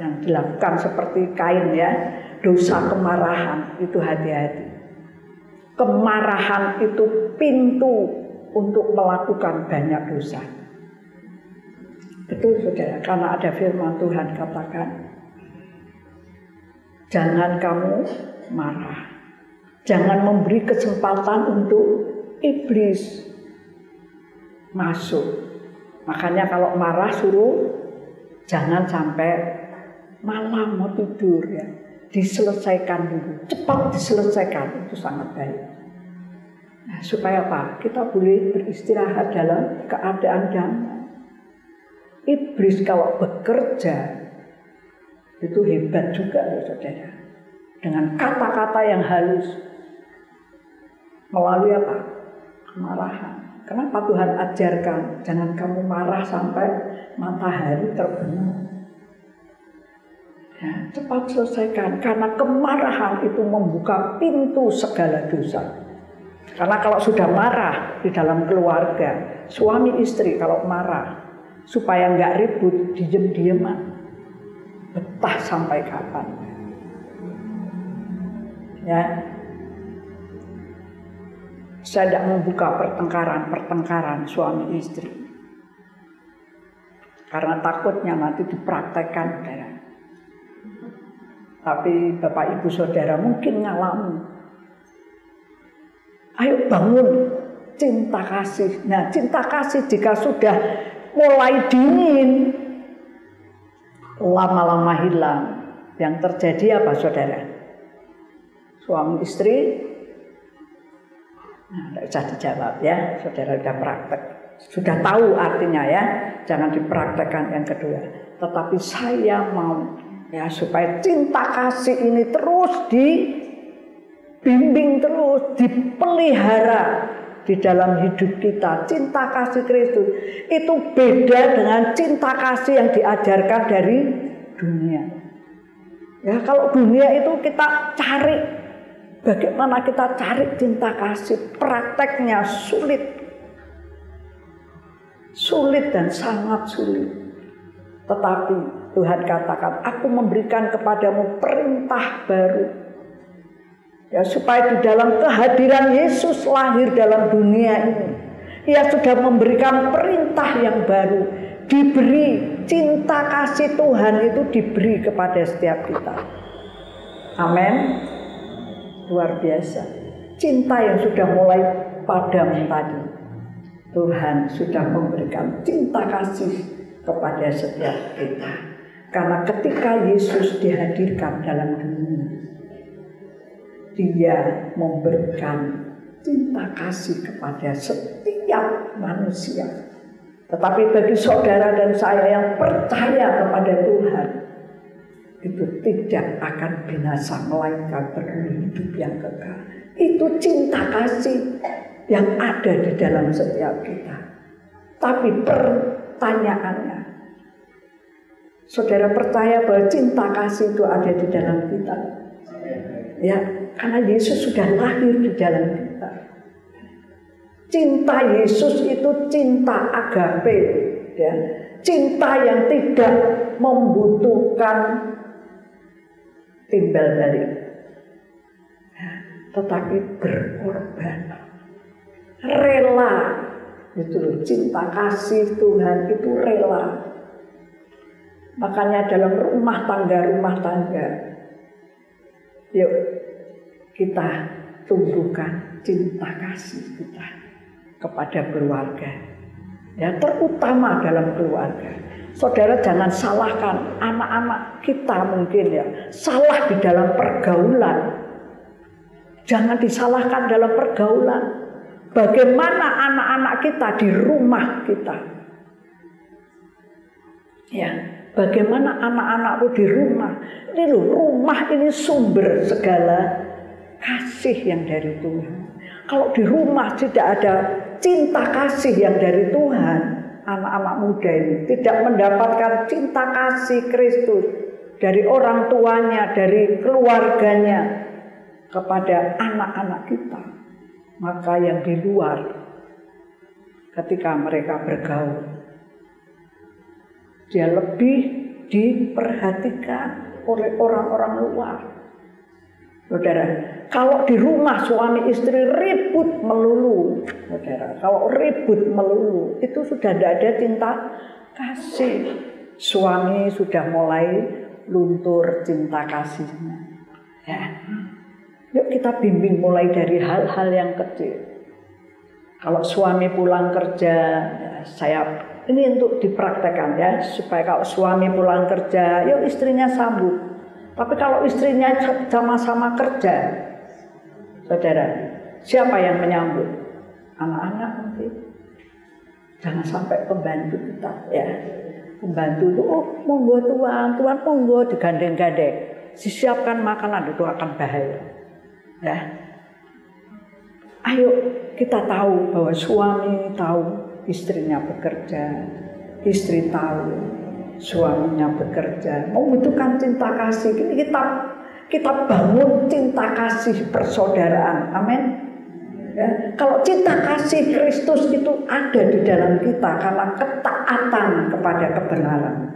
yang dilakukan seperti Kain, ya, dosa kemarahan itu hati-hati. Kemarahan itu pintu untuk melakukan banyak dosa. Betul saudara, karena ada firman Tuhan katakan, jangan kamu marah, jangan memberi kesempatan untuk iblis masuk. Makanya kalau marah suruh jangan sampai malam mau tidur, ya, diselesaikan dulu, cepat diselesaikan, itu sangat baik. Nah, supaya apa? Kita boleh beristirahat dalam keadaan damai. Iblis kalau bekerja itu hebat juga ya saudara. Dengan kata-kata yang halus, melalui apa? Kemarahan. Kenapa Tuhan ajarkan jangan kamu marah sampai matahari terbenam? Ya, cepat selesaikan, karena kemarahan itu membuka pintu segala dosa. Karena kalau sudah marah di dalam keluarga, suami istri kalau marah, supaya nggak ribut, diem-dieman, betah sampai kapan? Ya, saya tidak membuka pertengkaran suami istri, karena takutnya nanti dipraktekkan, saudara. Tapi Bapak Ibu Saudara mungkin ngalamin. Ayo bangun cinta kasih. Nah, cinta kasih jika sudah mulai dingin, lama-lama hilang. Yang terjadi apa saudara? Suami istri, nah, tidak usah dijawab ya, saudara sudah praktek, sudah tahu artinya ya, jangan dipraktekkan yang kedua. Tetapi saya mau ya supaya cinta kasih ini terus dibimbing, terus dipelihara di dalam hidup kita. Cinta kasih Kristus itu beda dengan cinta kasih yang diajarkan dari dunia. Ya, kalau dunia itu kita cari, bagaimana kita cari cinta kasih, prakteknya sulit dan sangat sulit. Tetapi Tuhan katakan, aku memberikan kepadamu perintah baru. Ya, supaya di dalam kehadiran Yesus lahir dalam dunia ini, Ia sudah memberikan perintah yang baru. Diberi cinta kasih Tuhan itu diberi kepada setiap kita. Amin. Luar biasa. Cinta yang sudah mulai padam tadi, Tuhan sudah memberikan cinta kasih kepada setiap kita. Karena ketika Yesus dihadirkan dalam dunia, Dia memberikan cinta kasih kepada setiap manusia. Tetapi bagi saudara dan saya yang percaya kepada Tuhan, itu tidak akan binasa, melainkan beroleh hidup yang kekal. Itu cinta kasih yang ada di dalam setiap kita. Tapi pertanyaannya, saudara percaya bahwa cinta kasih itu ada di dalam kita? Ya, karena Yesus sudah lahir di dalam kita. Cinta Yesus itu cinta agape, ya. Cinta yang tidak membutuhkan timbal balik, ya, tetapi berkorban, rela. Itu cinta kasih Tuhan itu rela. Makanya dalam rumah tangga, yuk kita tumbuhkan cinta kasih kita kepada keluarga. Ya, terutama dalam keluarga. Saudara jangan salahkan anak-anak kita mungkin ya, salah di dalam pergaulan. Jangan disalahkan dalam pergaulan. Bagaimana anak-anak kita di rumah kita? Ya, bagaimana anak-anakku di rumah? Ini loh, rumah ini sumber segala kasih yang dari Tuhan. Kalau di rumah tidak ada cinta kasih yang dari Tuhan, anak-anak muda ini tidak mendapatkan cinta kasih Kristus dari orang tuanya, dari keluarganya kepada anak-anak kita, maka yang di luar ketika mereka bergaul, dia lebih diperhatikan oleh orang-orang luar. Saudara, kalau di rumah suami istri ribut melulu, saudara, kalau ribut melulu, itu sudah tidak ada cinta kasih. Suami sudah mulai luntur cinta kasihnya. Ya. Yuk kita bimbing mulai dari hal-hal yang kecil. Kalau suami pulang kerja, ya, ini untuk dipraktekkan ya, supaya kalau suami pulang kerja, yuk istrinya sambut. Tapi kalau istrinya sama-sama kerja, saudara, siapa yang menyambut? Anak-anak mungkin. Jangan sampai pembantu kita, ya. Pembantu itu, monggo tuan monggo, digandeng-gandeng. Disiapkan makanan, itu akan bahaya. Ya. Ayo kita tahu bahwa suami tahu istrinya bekerja, istri tahu suaminya bekerja, membutuhkan cinta kasih. Ini kita bangun cinta kasih persaudaraan. Amin. Ya. Kalau cinta kasih Kristus itu ada di dalam kita karena ketaatan kepada kebenaran.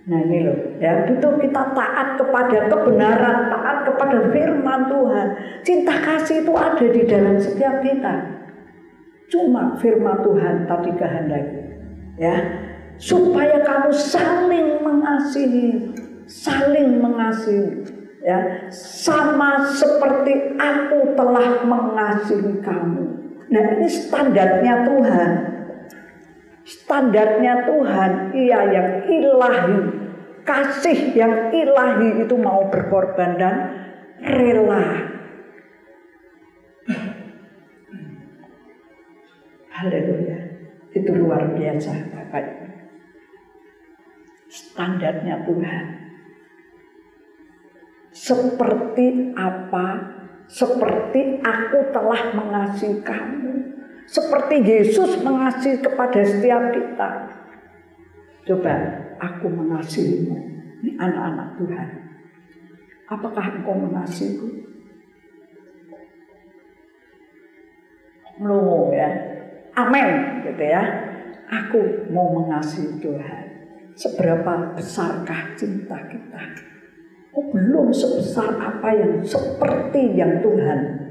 Nah ini loh, ya butuh kita taat kepada kebenaran, taat kepada firman Tuhan. Cinta kasih itu ada di dalam setiap kita. Cuma firman Tuhan tadi kehendaki, ya, supaya kamu saling mengasihi, ya, sama seperti aku telah mengasihi kamu. Nah ini standarnya Tuhan. Standarnya Tuhan, Ia yang ilahi, kasih yang ilahi itu mau berkorban dan rela. Haleluya, itu luar biasa Bapak. Standarnya Tuhan. Seperti apa? Seperti aku telah mengasihi kamu. Seperti Yesus mengasihi kepada setiap kita. Coba, aku mengasihimu. Ini anak-anak Tuhan. Apakah engkau mengasihiku? Melongo ya. Amin, gitu ya. Aku mau mengasihi Tuhan. Seberapa besarkah cinta kita? Oh, belum sebesar apa yang seperti yang Tuhan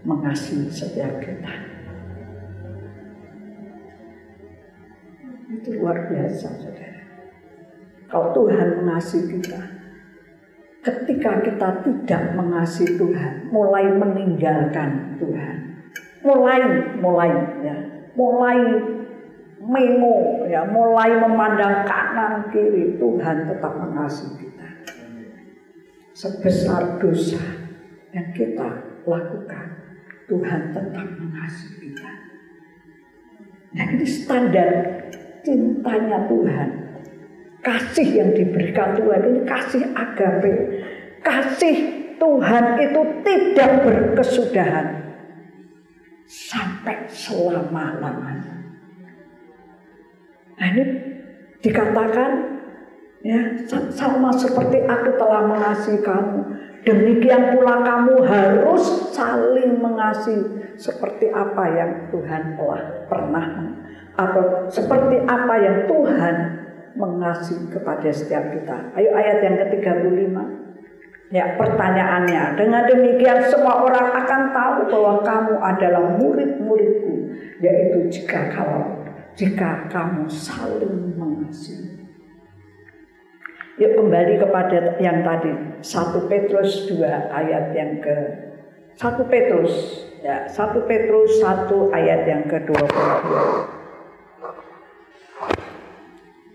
mengasihi setiap kita. Itu luar biasa, saudara. Kalau Tuhan mengasihi kita, ketika kita tidak mengasihi Tuhan, mulai meninggalkan Tuhan, mulai mengo, ya, mulai memandang kanan kiri, Tuhan tetap mengasihi kita. Sebesar dosa yang kita lakukan, Tuhan tetap mengasihi kita. Nah ini standar cintanya Tuhan. Kasih yang diberikan Tuhan ini kasih agape. Kasih Tuhan itu tidak berkesudahan sampai selama-lamanya. Nah ini dikatakan, ya, sama seperti aku telah mengasihi kamu, demikian pula kamu harus saling mengasihi seperti apa yang Tuhan telah pernah, atau seperti apa yang Tuhan mengasihi kepada setiap kita. Ayo ayat yang ke-35. Ya, pertanyaannya, dengan demikian semua orang akan tahu bahwa kamu adalah murid-muridku, yaitu jika kamu saling mengasihi. Yuk kembali kepada yang tadi, 1 Petrus 2 ayat yang ke 1 Petrus 1 ayat yang ke-22.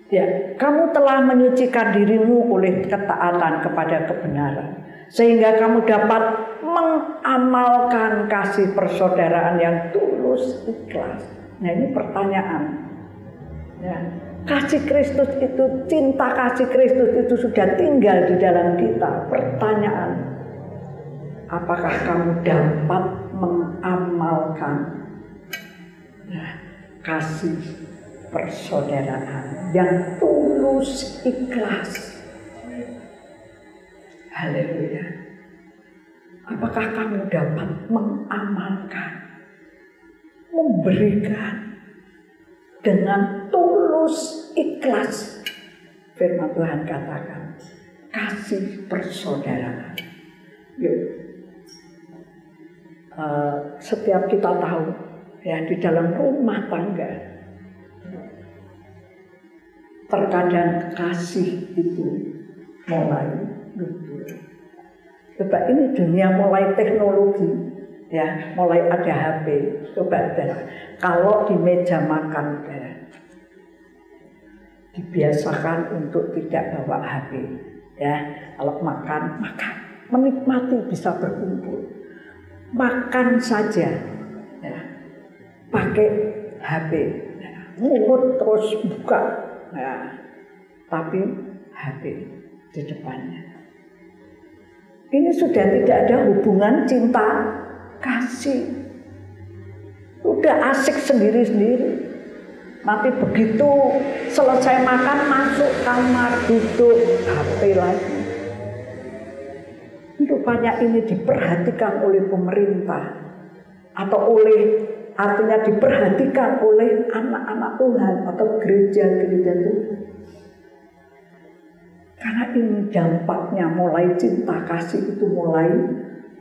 Ya, kamu telah menyucikan dirimu oleh ketaatan kepada kebenaran, sehingga kamu dapat mengamalkan kasih persaudaraan yang tulus ikhlas. Nah ini pertanyaan. Ya. Kasih Kristus itu, cinta kasih Kristus itu sudah tinggal di dalam kita. Pertanyaan, apakah kamu dapat mengamalkan kasih persaudaraan yang tulus ikhlas. Haleluya. Apakah kamu dapat mengamalkan, memberikan dengan tulus ikhlas? Firman Tuhan katakan kasih persaudaraan. Yuk, setiap kita tahu ya, di dalam rumah tangga terkadang kasih itu mulai luntur. Coba ini dunia mulai teknologi ya, mulai ada HP. Coba kalau di meja makan ya, dibiasakan untuk tidak bawa HP ya. Kalau makan, menikmati bisa berkumpul. Makan saja ya, pakai HP ya, mulut terus buka ya, tapi HP di depannya. Ini sudah tidak ada hubungan cinta kasih, udah asik sendiri-sendiri. Nanti begitu selesai makan masuk kamar duduk HP lagi. Rupanya ini diperhatikan oleh pemerintah atau artinya diperhatikan oleh anak-anak Tuhan atau gereja-gereja Tuhan. Karena ini dampaknya mulai cinta kasih itu mulai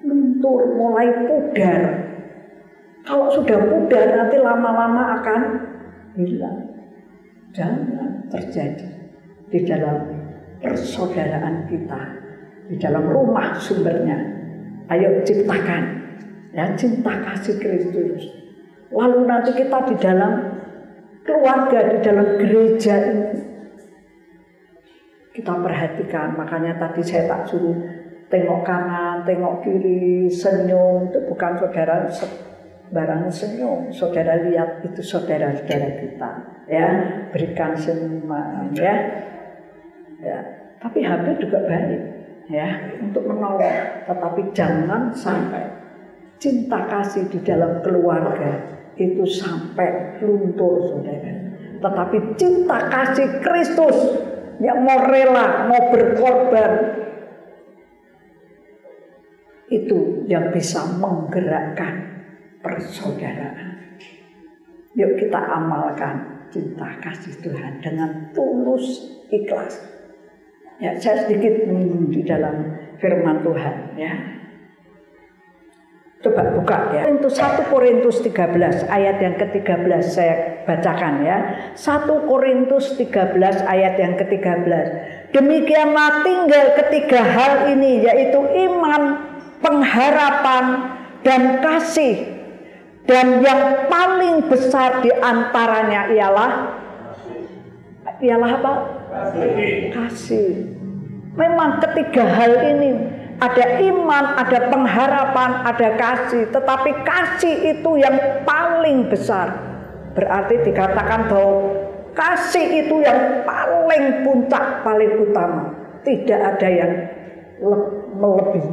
luntur, mulai pudar. Kalau sudah pudar nanti lama-lama akan hilang. Jangan terjadi di dalam persaudaraan kita, di dalam rumah sumbernya. Ayo ciptakan ya cinta kasih Kristus. Lalu nanti kita di dalam keluarga, di dalam gereja ini kita perhatikan. Makanya tadi saya tak suruh tengok kanan, tengok kiri, senyum. Itu bukan saudara barang senyum. Saudara lihat itu saudara-saudara kita ya, berikan senyuman ya. Tapi HP juga baik ya untuk menolong, tetapi jangan sampai cinta kasih di dalam keluarga itu sampai luntur saudara. Tetapi cinta kasih Kristus yang mau rela, mau berkorban, itu yang bisa menggerakkan persaudaraan. Yuk kita amalkan cinta kasih Tuhan dengan tulus ikhlas. Ya, saya sedikit di dalam firman Tuhan ya. Coba buka ya. Untuk 1 Korintus 13 ayat yang ke-13 saya bacakan ya. 1 Korintus 13 ayat yang ke-13. Demikianlah tinggal ketiga hal ini, yaitu iman, pengharapan, dan kasih. Dan yang paling besar di antaranya ialah apa? Kasih. Memang ketiga hal ini, ada iman, ada pengharapan, ada kasih. Tetapi kasih itu yang paling besar. Berarti dikatakan bahwa kasih itu yang paling puncak, paling utama. Tidak ada yang melebihi.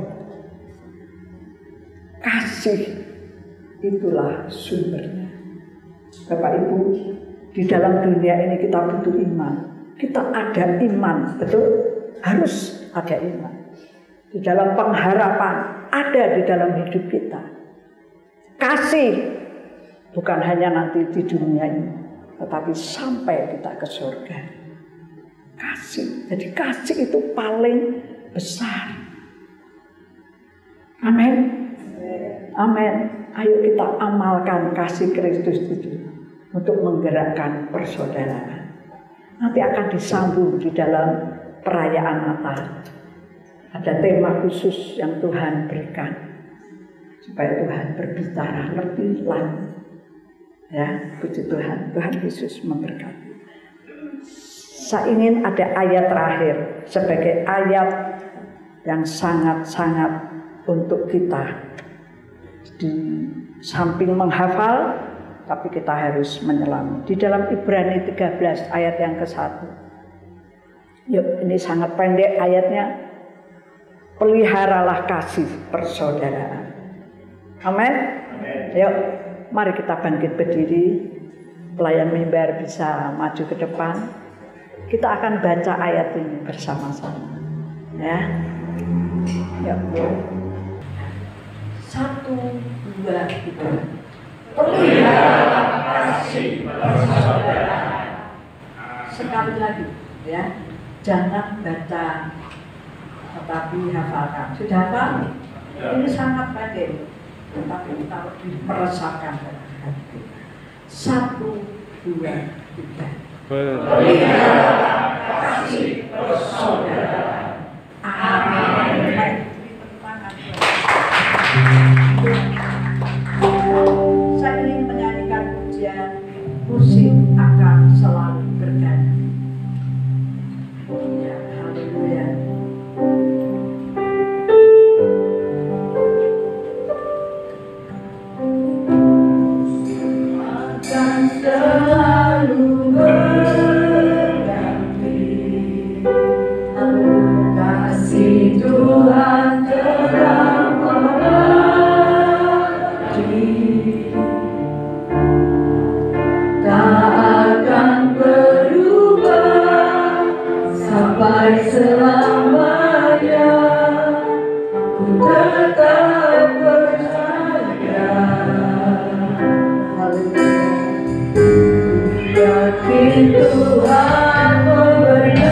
Kasih itulah sumbernya. Bapak Ibu, di dalam dunia ini kita butuh iman. Kita ada iman, betul? Harus ada iman. Di dalam pengharapan ada di dalam hidup kita. Kasih bukan hanya nanti di dunia ini, tetapi sampai kita ke surga. Kasih. Jadi kasih itu paling besar. Amin. Amin. Ayo kita amalkan kasih Kristus itu untuk menggerakkan persaudaraan. Nanti akan disambung di dalam perayaan Natal. Ada tema khusus yang Tuhan berikan supaya Tuhan berbicara lebih lagi. Ya, puji Tuhan. Tuhan Yesus memberkati. Saya ingin ada ayat terakhir sebagai ayat yang sangat-sangat untuk kita. Di samping menghafal, tapi kita harus menyelami. Di dalam Ibrani 13 ayat yang ke-1. Yuk, ini sangat pendek ayatnya. Peliharalah kasih persaudaraan. Amin. Yuk, mari kita bangkit berdiri. pelayan mimbar bisa maju ke depan. Kita akan baca ayat ini bersama-sama. Ya. Ya, Bu. 1, 2, 3. Pelihara kasih persaudaraan. Sekali lagi, ya. Jangan baca, tetapi hafalkan. Sudah hafal? Ini sangat pendek, tetapi kita lebih merasakan dalam hati. 1, 2, 3. Pelihara kasih persaudaraan. Amin. Saya ingin menyanyikan pujian, musik akan selalu bernyanyi. Ya, haleluya. Akan selalu berganti. Kasih Tuhan telah mengabdi, tak akan berubah sampai selamanya. Ku tetap percaya. Haleluya. Yakin Tuhan memberikan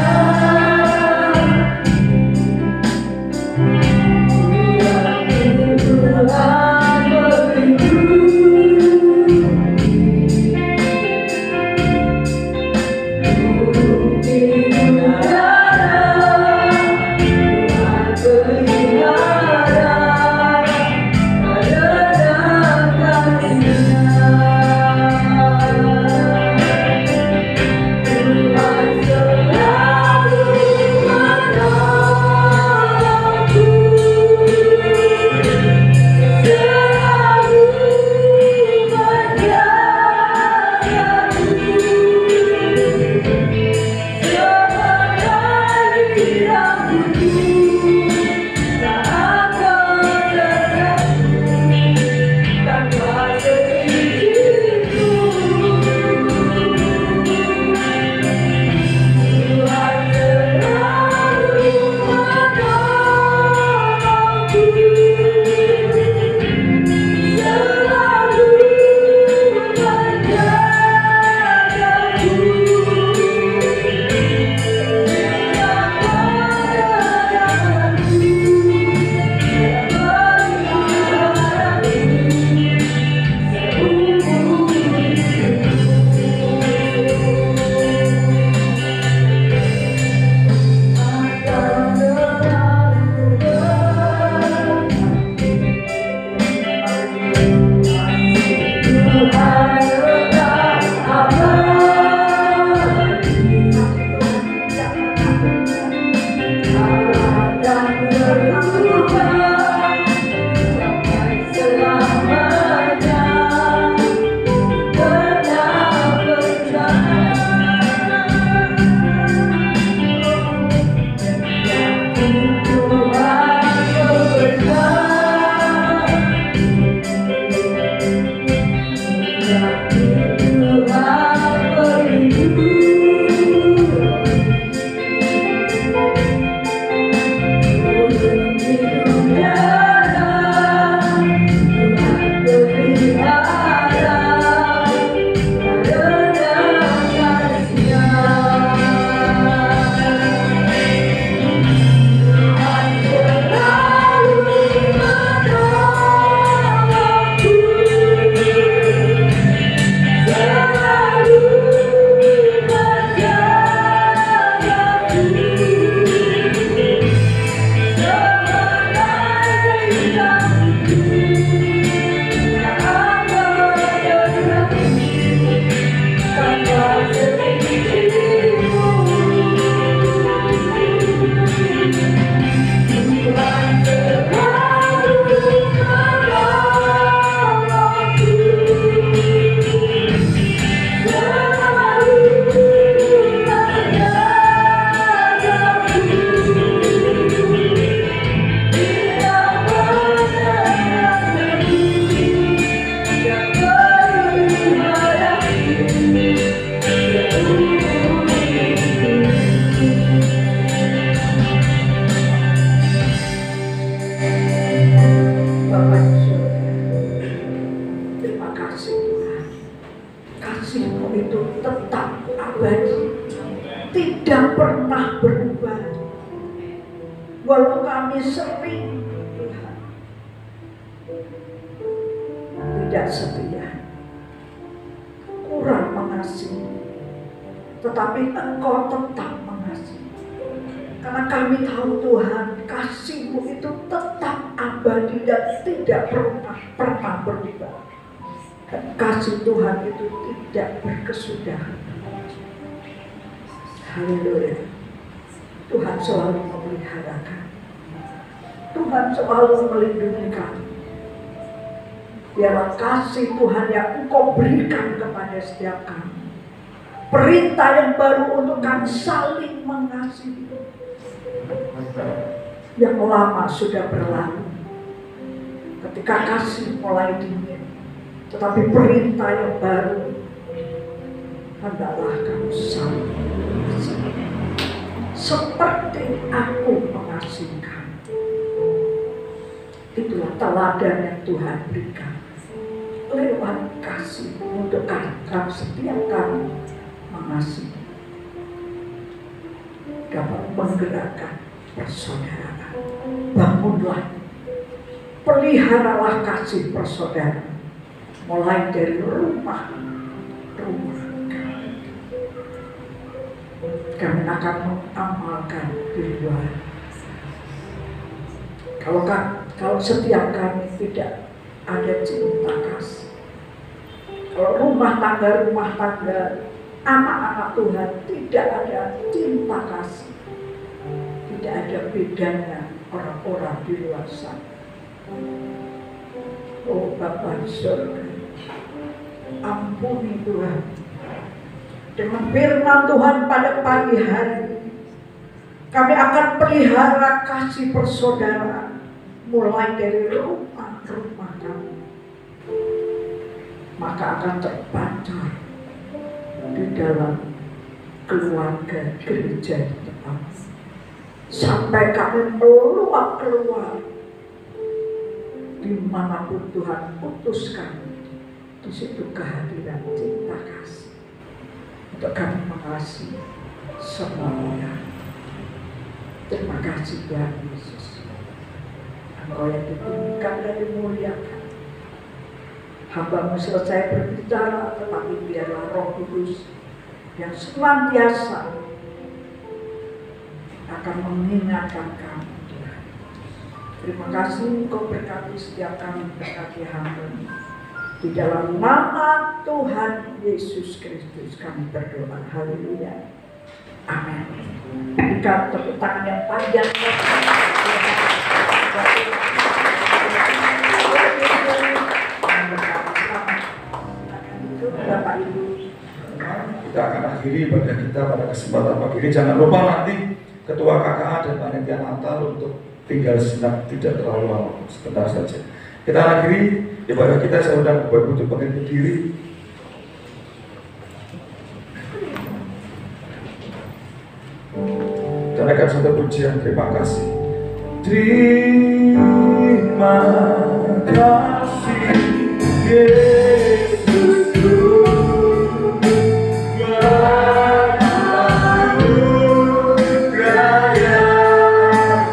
tidak pernah berubah. Walau kami sering, Tuhan, tidak setia, kurang mengasihi, tetapi Engkau tetap mengasihi. Karena kami tahu Tuhan, kasih-Mu itu tetap abadi dan tidak pernah berubah. Dan kasih Tuhan itu tidak berkesudahan. Haleluya. Tuhan selalu memelihara kami. Tuhan selalu melindungi kami. Biarlah kasih Tuhan yang Engkau berikan kepada setiap kami, perintah yang baru untuk kami saling mengasihi. Yang lama sudah berlalu, ketika kasih mulai dingin, tetapi perintah yang baru, hendaklah kamu saling mengasihi seperti aku mengasihi kamu. Itulah teladan yang Tuhan berikan lewat kasih untuk kami, setiap kami mengasihi, dapat menggerakkan persaudaraan. Bangunlah, peliharalah kasih persaudaraan, mulai dari rumah kami akan mengamalkan di luar. Kalau setiap kami tidak ada cinta kasih, kalau rumah tangga anak-anak Tuhan tidak ada cinta kasih, tidak ada bedanya orang-orang di luar sana. Oh Bapa di surga, ampuni Tuhan. Dengan firman Tuhan pada pagi hari ini, kami akan pelihara kasih persaudaraan mulai dari rumah-rumah kami. Maka akan terpancar di dalam keluarga gereja di tempat, sampai kami meluap keluar dimanapun Tuhan putuskan. Di situ kehadiran cinta kasih untuk kami mengasihi semua orang. Terima kasih Tuhan Yesus, Engkau yang ditinggikan dan dimuliakan. Hamba-Mu selesai berbicara, tetapi biarlah Roh Kudus yang senantiasa akan mengingatkan kami, Tuhan. Terima kasih Engkau berkati setiap kami, berkati hamba-Mu. Di dalam nama Tuhan Yesus Kristus kami berdoa. Haleluya. Amin. Berikan tepuk tangan yang panjang. Bapak Ibu. Kita akan akhiri ibadah kita pada kesempatan pagi ini. Jangan lupa nanti Ketua KKA dan Panitia Natal untuk tinggal sejenak, tidak terlalu lama, sebentar saja. Kita akhiri ibadah kita. Saya undang Bapak Ibu untuk berdiri. Dan akan satu pujian terima kasih. Terima kasih Yesusku, Bapa Raya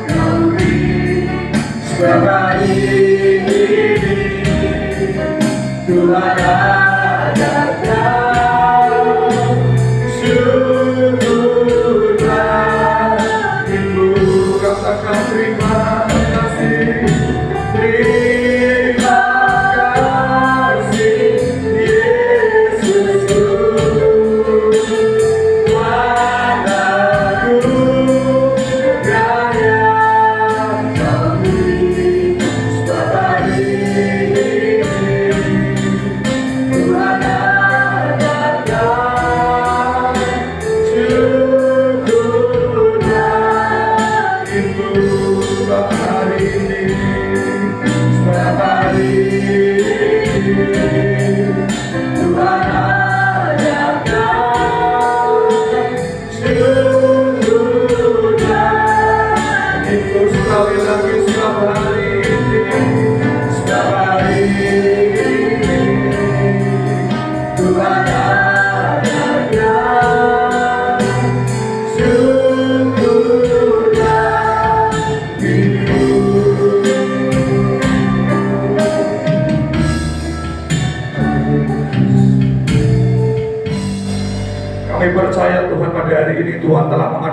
kami sebagai Tuhan adalah syukurlah Ibu, katakan terima kasih, terima kasih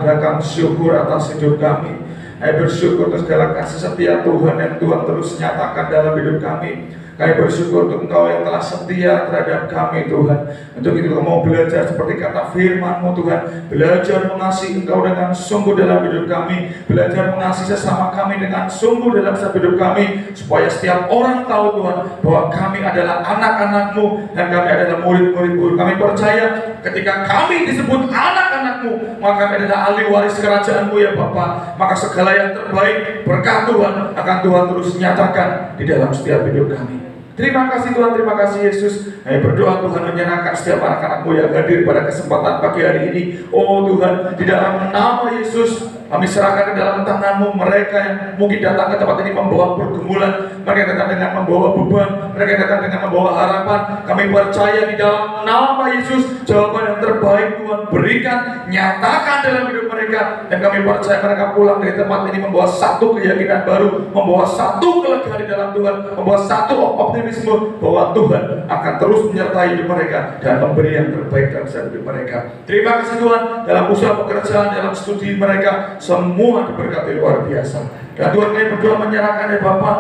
mengadakan syukur atas hidup kami. Kami bersyukur untuk segala kasih setia Tuhan yang Tuhan terus nyatakan dalam hidup kami. Kami bersyukur untuk Engkau yang telah setia terhadap kami Tuhan. Untuk itu kami mau belajar seperti kata firman-Mu Tuhan, belajar mengasihi Engkau dengan sungguh dalam hidup kami, belajar mengasihi sesama kami dengan sungguh dalam setiap hidup kami, supaya setiap orang tahu Tuhan bahwa kami adalah anak-anak-Mu dan kami adalah murid-murid-Mu. Kami percaya ketika kami disebut anak-anak-Mu, maka kami adalah ahli waris kerajaan-Mu ya Bapa. Maka segala yang terbaik berkat Tuhan akan Tuhan terus nyatakan di dalam setiap hidup kami. Terima kasih Tuhan, terima kasih Yesus. Kami berdoa Tuhan menyerahkan setiap anak-anak-Mu yang hadir pada kesempatan pagi hari ini. Oh Tuhan, di dalam nama Yesus kami serahkan ke dalam tangan-Mu mereka yang mungkin datang ke tempat ini membawa pergumulan, mereka datang dengan membawa beban, mereka datang dengan membawa harapan. Kami percaya di dalam nama Yesus jawaban yang terbaik Tuhan berikan, nyatakan dalam hidup mereka, dan kami percaya mereka pulang dari tempat ini membawa satu keyakinan baru, membawa satu kelegaan di dalam Tuhan, membawa satu optimisme bahwa Tuhan akan terus menyertai hidup mereka dan memberi yang terbaik dalam hidup mereka. Terima kasih Tuhan, dalam usaha pekerjaan, dalam studi mereka semua diberkati luar biasa. Dan Tuhan kami berdoa menyerahkan ya Bapak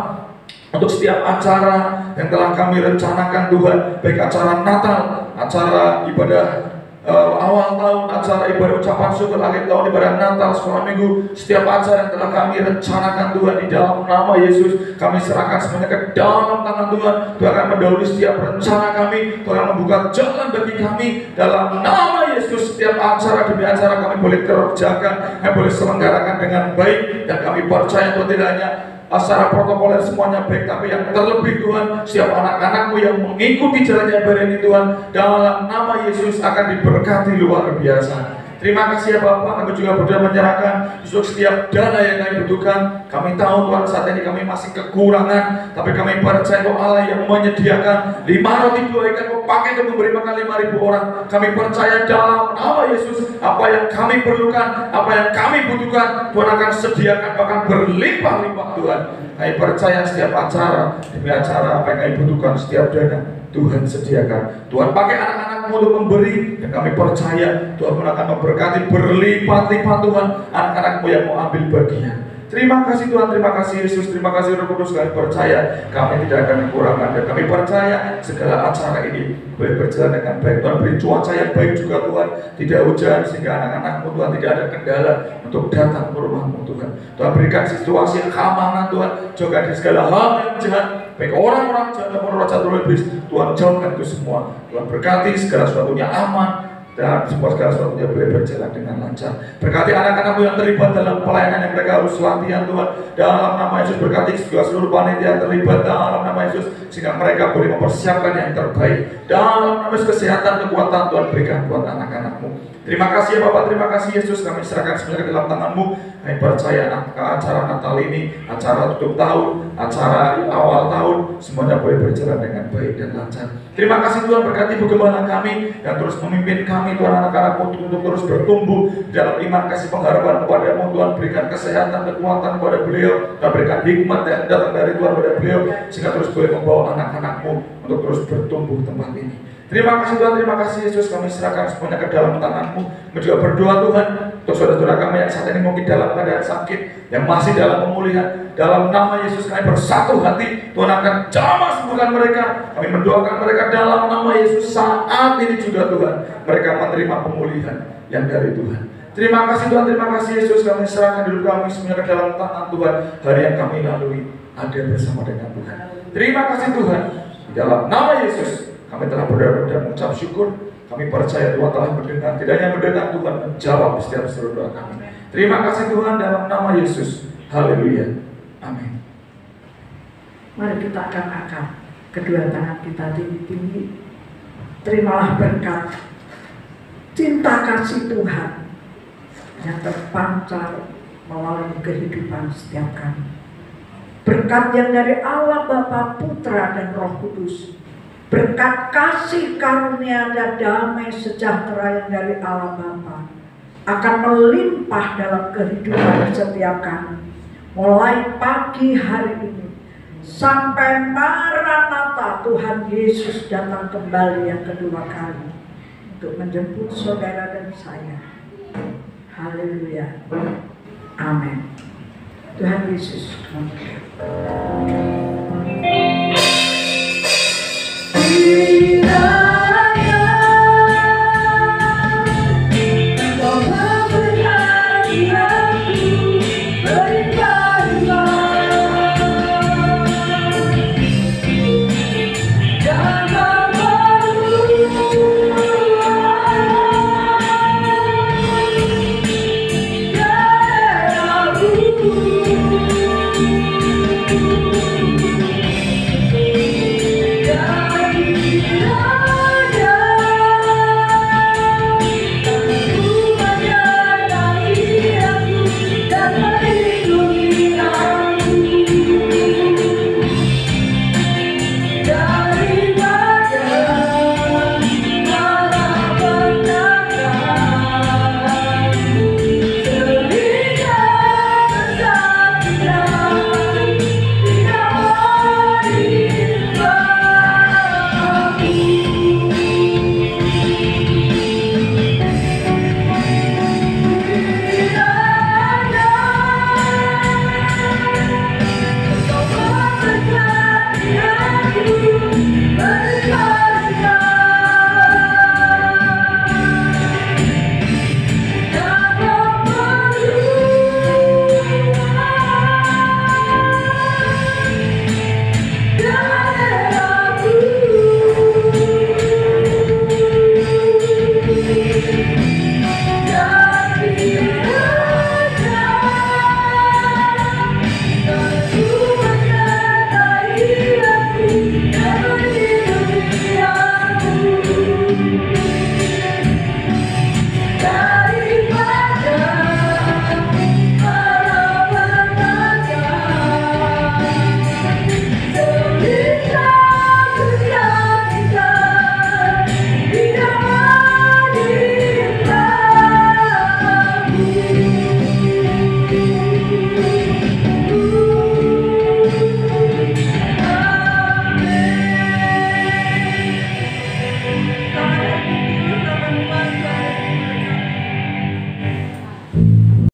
untuk setiap acara yang telah kami rencanakan Tuhan, baik acara Natal, acara ibadah awal tahun, acara ibadah ucapan syukur akhir tahun, ibadah Natal, sekolah minggu, setiap acara yang telah kami rencanakan Tuhan di dalam nama Yesus, kami serahkan semuanya ke dalam tangan Tuhan. Tuhan akan mendahului setiap rencana kami, Tuhan akan membuka jalan bagi kami dalam nama Yesus. Setiap acara demi acara kami boleh kerjakan, kami boleh selenggarakan dengan baik, dan kami percaya Tuhan tidak hanya secara protokoler semuanya baik, tapi yang terlebih Tuhan, setiap anak-anak-Mu yang mengikuti jalannya ibadah ini Tuhan, dalam nama Yesus akan diberkati luar biasa. Terima kasih ya Bapak, kami juga berdoa menyerahkan untuk setiap dana yang kami butuhkan. Kami tahu Tuhan saat ini kami masih kekurangan, tapi kami percaya bahwa Allah yang menyediakan 5 roti 2 ikan pakai untuk memberi makan 5.000 orang. Kami percaya dalam nama Yesus, apa yang kami perlukan, apa yang kami butuhkan, Tuhan akan sediakan bahkan berlimpah-limpah Tuhan. Kami percaya setiap acara demi acara apa yang kami butuhkan, setiap dana Tuhan sediakan. Tuhan pakai anak-anak-Mu untuk memberi, dan kami percaya Tuhan pun akan memberkati berlipat-lipat Tuhan anak-anak-Mu yang mau ambil bagian. Terima kasih Tuhan, terima kasih Yesus, terima kasih Roh Kudus. Kami percaya kami tidak akan kekurangan, dan kami percaya segala acara ini boleh berjalan dengan baik. Tuhan beri cuaca yang baik juga Tuhan, tidak hujan sehingga anak-anak-Mu Tuhan tidak ada kendala untuk datang ke rumah-Mu Tuhan. Tuhan berikan situasi keamanan Tuhan, jaga dari segala hal yang jahat, baik orang-orang jahat maupun roh jahat roh iblis. Tuhan jauhkan itu semua. Tuhan berkati segala sesuatunya aman, dan semua segala sesuatunya boleh berjalan dengan lancar. Berkati anak-anak-Mu yang terlibat dalam pelayanan yang mereka harus latihan Tuhan, dalam nama Yesus. Berkati juga seluruh panitia yang terlibat dalam nama Yesus, sehingga mereka boleh mempersiapkan yang terbaik. Dalam nama Yesus, kesehatan, kekuatan Tuhan berikan buat anak-anak-Mu. Terima kasih ya Bapak, terima kasih Yesus. Kami serahkan semuanya ke dalam tangan-Mu. Kami percaya acara Natal ini, acara tutup tahun, acara awal tahun, semuanya boleh berjalan dengan baik dan lancar. Terima kasih Tuhan, berkati Ibu Gembala kami dan terus memimpin kami Tuhan, anak-anak-Mu untuk terus bertumbuh dalam iman kasih pengharapan kepada-Mu Tuhan. Berikan kesehatan, kekuatan kepada beliau, dan berikan hikmat yang datang dari Tuhan kepada beliau, sehingga terus boleh membawa anak-anak-Mu untuk terus bertumbuh tempat ini. Terima kasih Tuhan, terima kasih Yesus. Kami serahkan semuanya ke dalam tangan-Mu. Kami juga berdoa Tuhan untuk saudara-saudara kami yang saat ini mungkin dalam keadaan sakit, yang masih dalam pemulihan. Dalam nama Yesus kami bersatu hati, Tuhan akan jamah sembuhkan mereka. Kami mendoakan mereka dalam nama Yesus saat ini juga Tuhan, mereka menerima pemulihan yang dari Tuhan. Terima kasih Tuhan, terima kasih Yesus. Kami serahkan hidup kami semuanya ke dalam tangan Tuhan. Hari yang kami lalui ada bersama dengan Tuhan. Terima kasih Tuhan. Di dalam nama Yesus kami telah berdoa dan mengucap syukur. Kami percaya Tuhan telah mendengar. Tidak hanya mendengar, Tuhan menjawab setiap seru doa kami. Terima kasih Tuhan dalam nama Yesus. Haleluya. Amin. Mari kita angkat kedua tangan kita tinggi-tinggi. Terimalah berkat cinta kasih Tuhan yang terpancar melalui kehidupan setiap kami. Berkat yang dari Allah Bapa, Putra, dan Roh Kudus. Berkat kasih karunia dan damai sejahtera yang dari Allah Bapa akan melimpah dalam kehidupan setiap kami, mulai pagi hari ini sampai Maranatha Tuhan Yesus datang kembali yang kedua kali untuk menjemput saudara dan saya. Haleluya. Amin. Tuhan Yesus memberkati.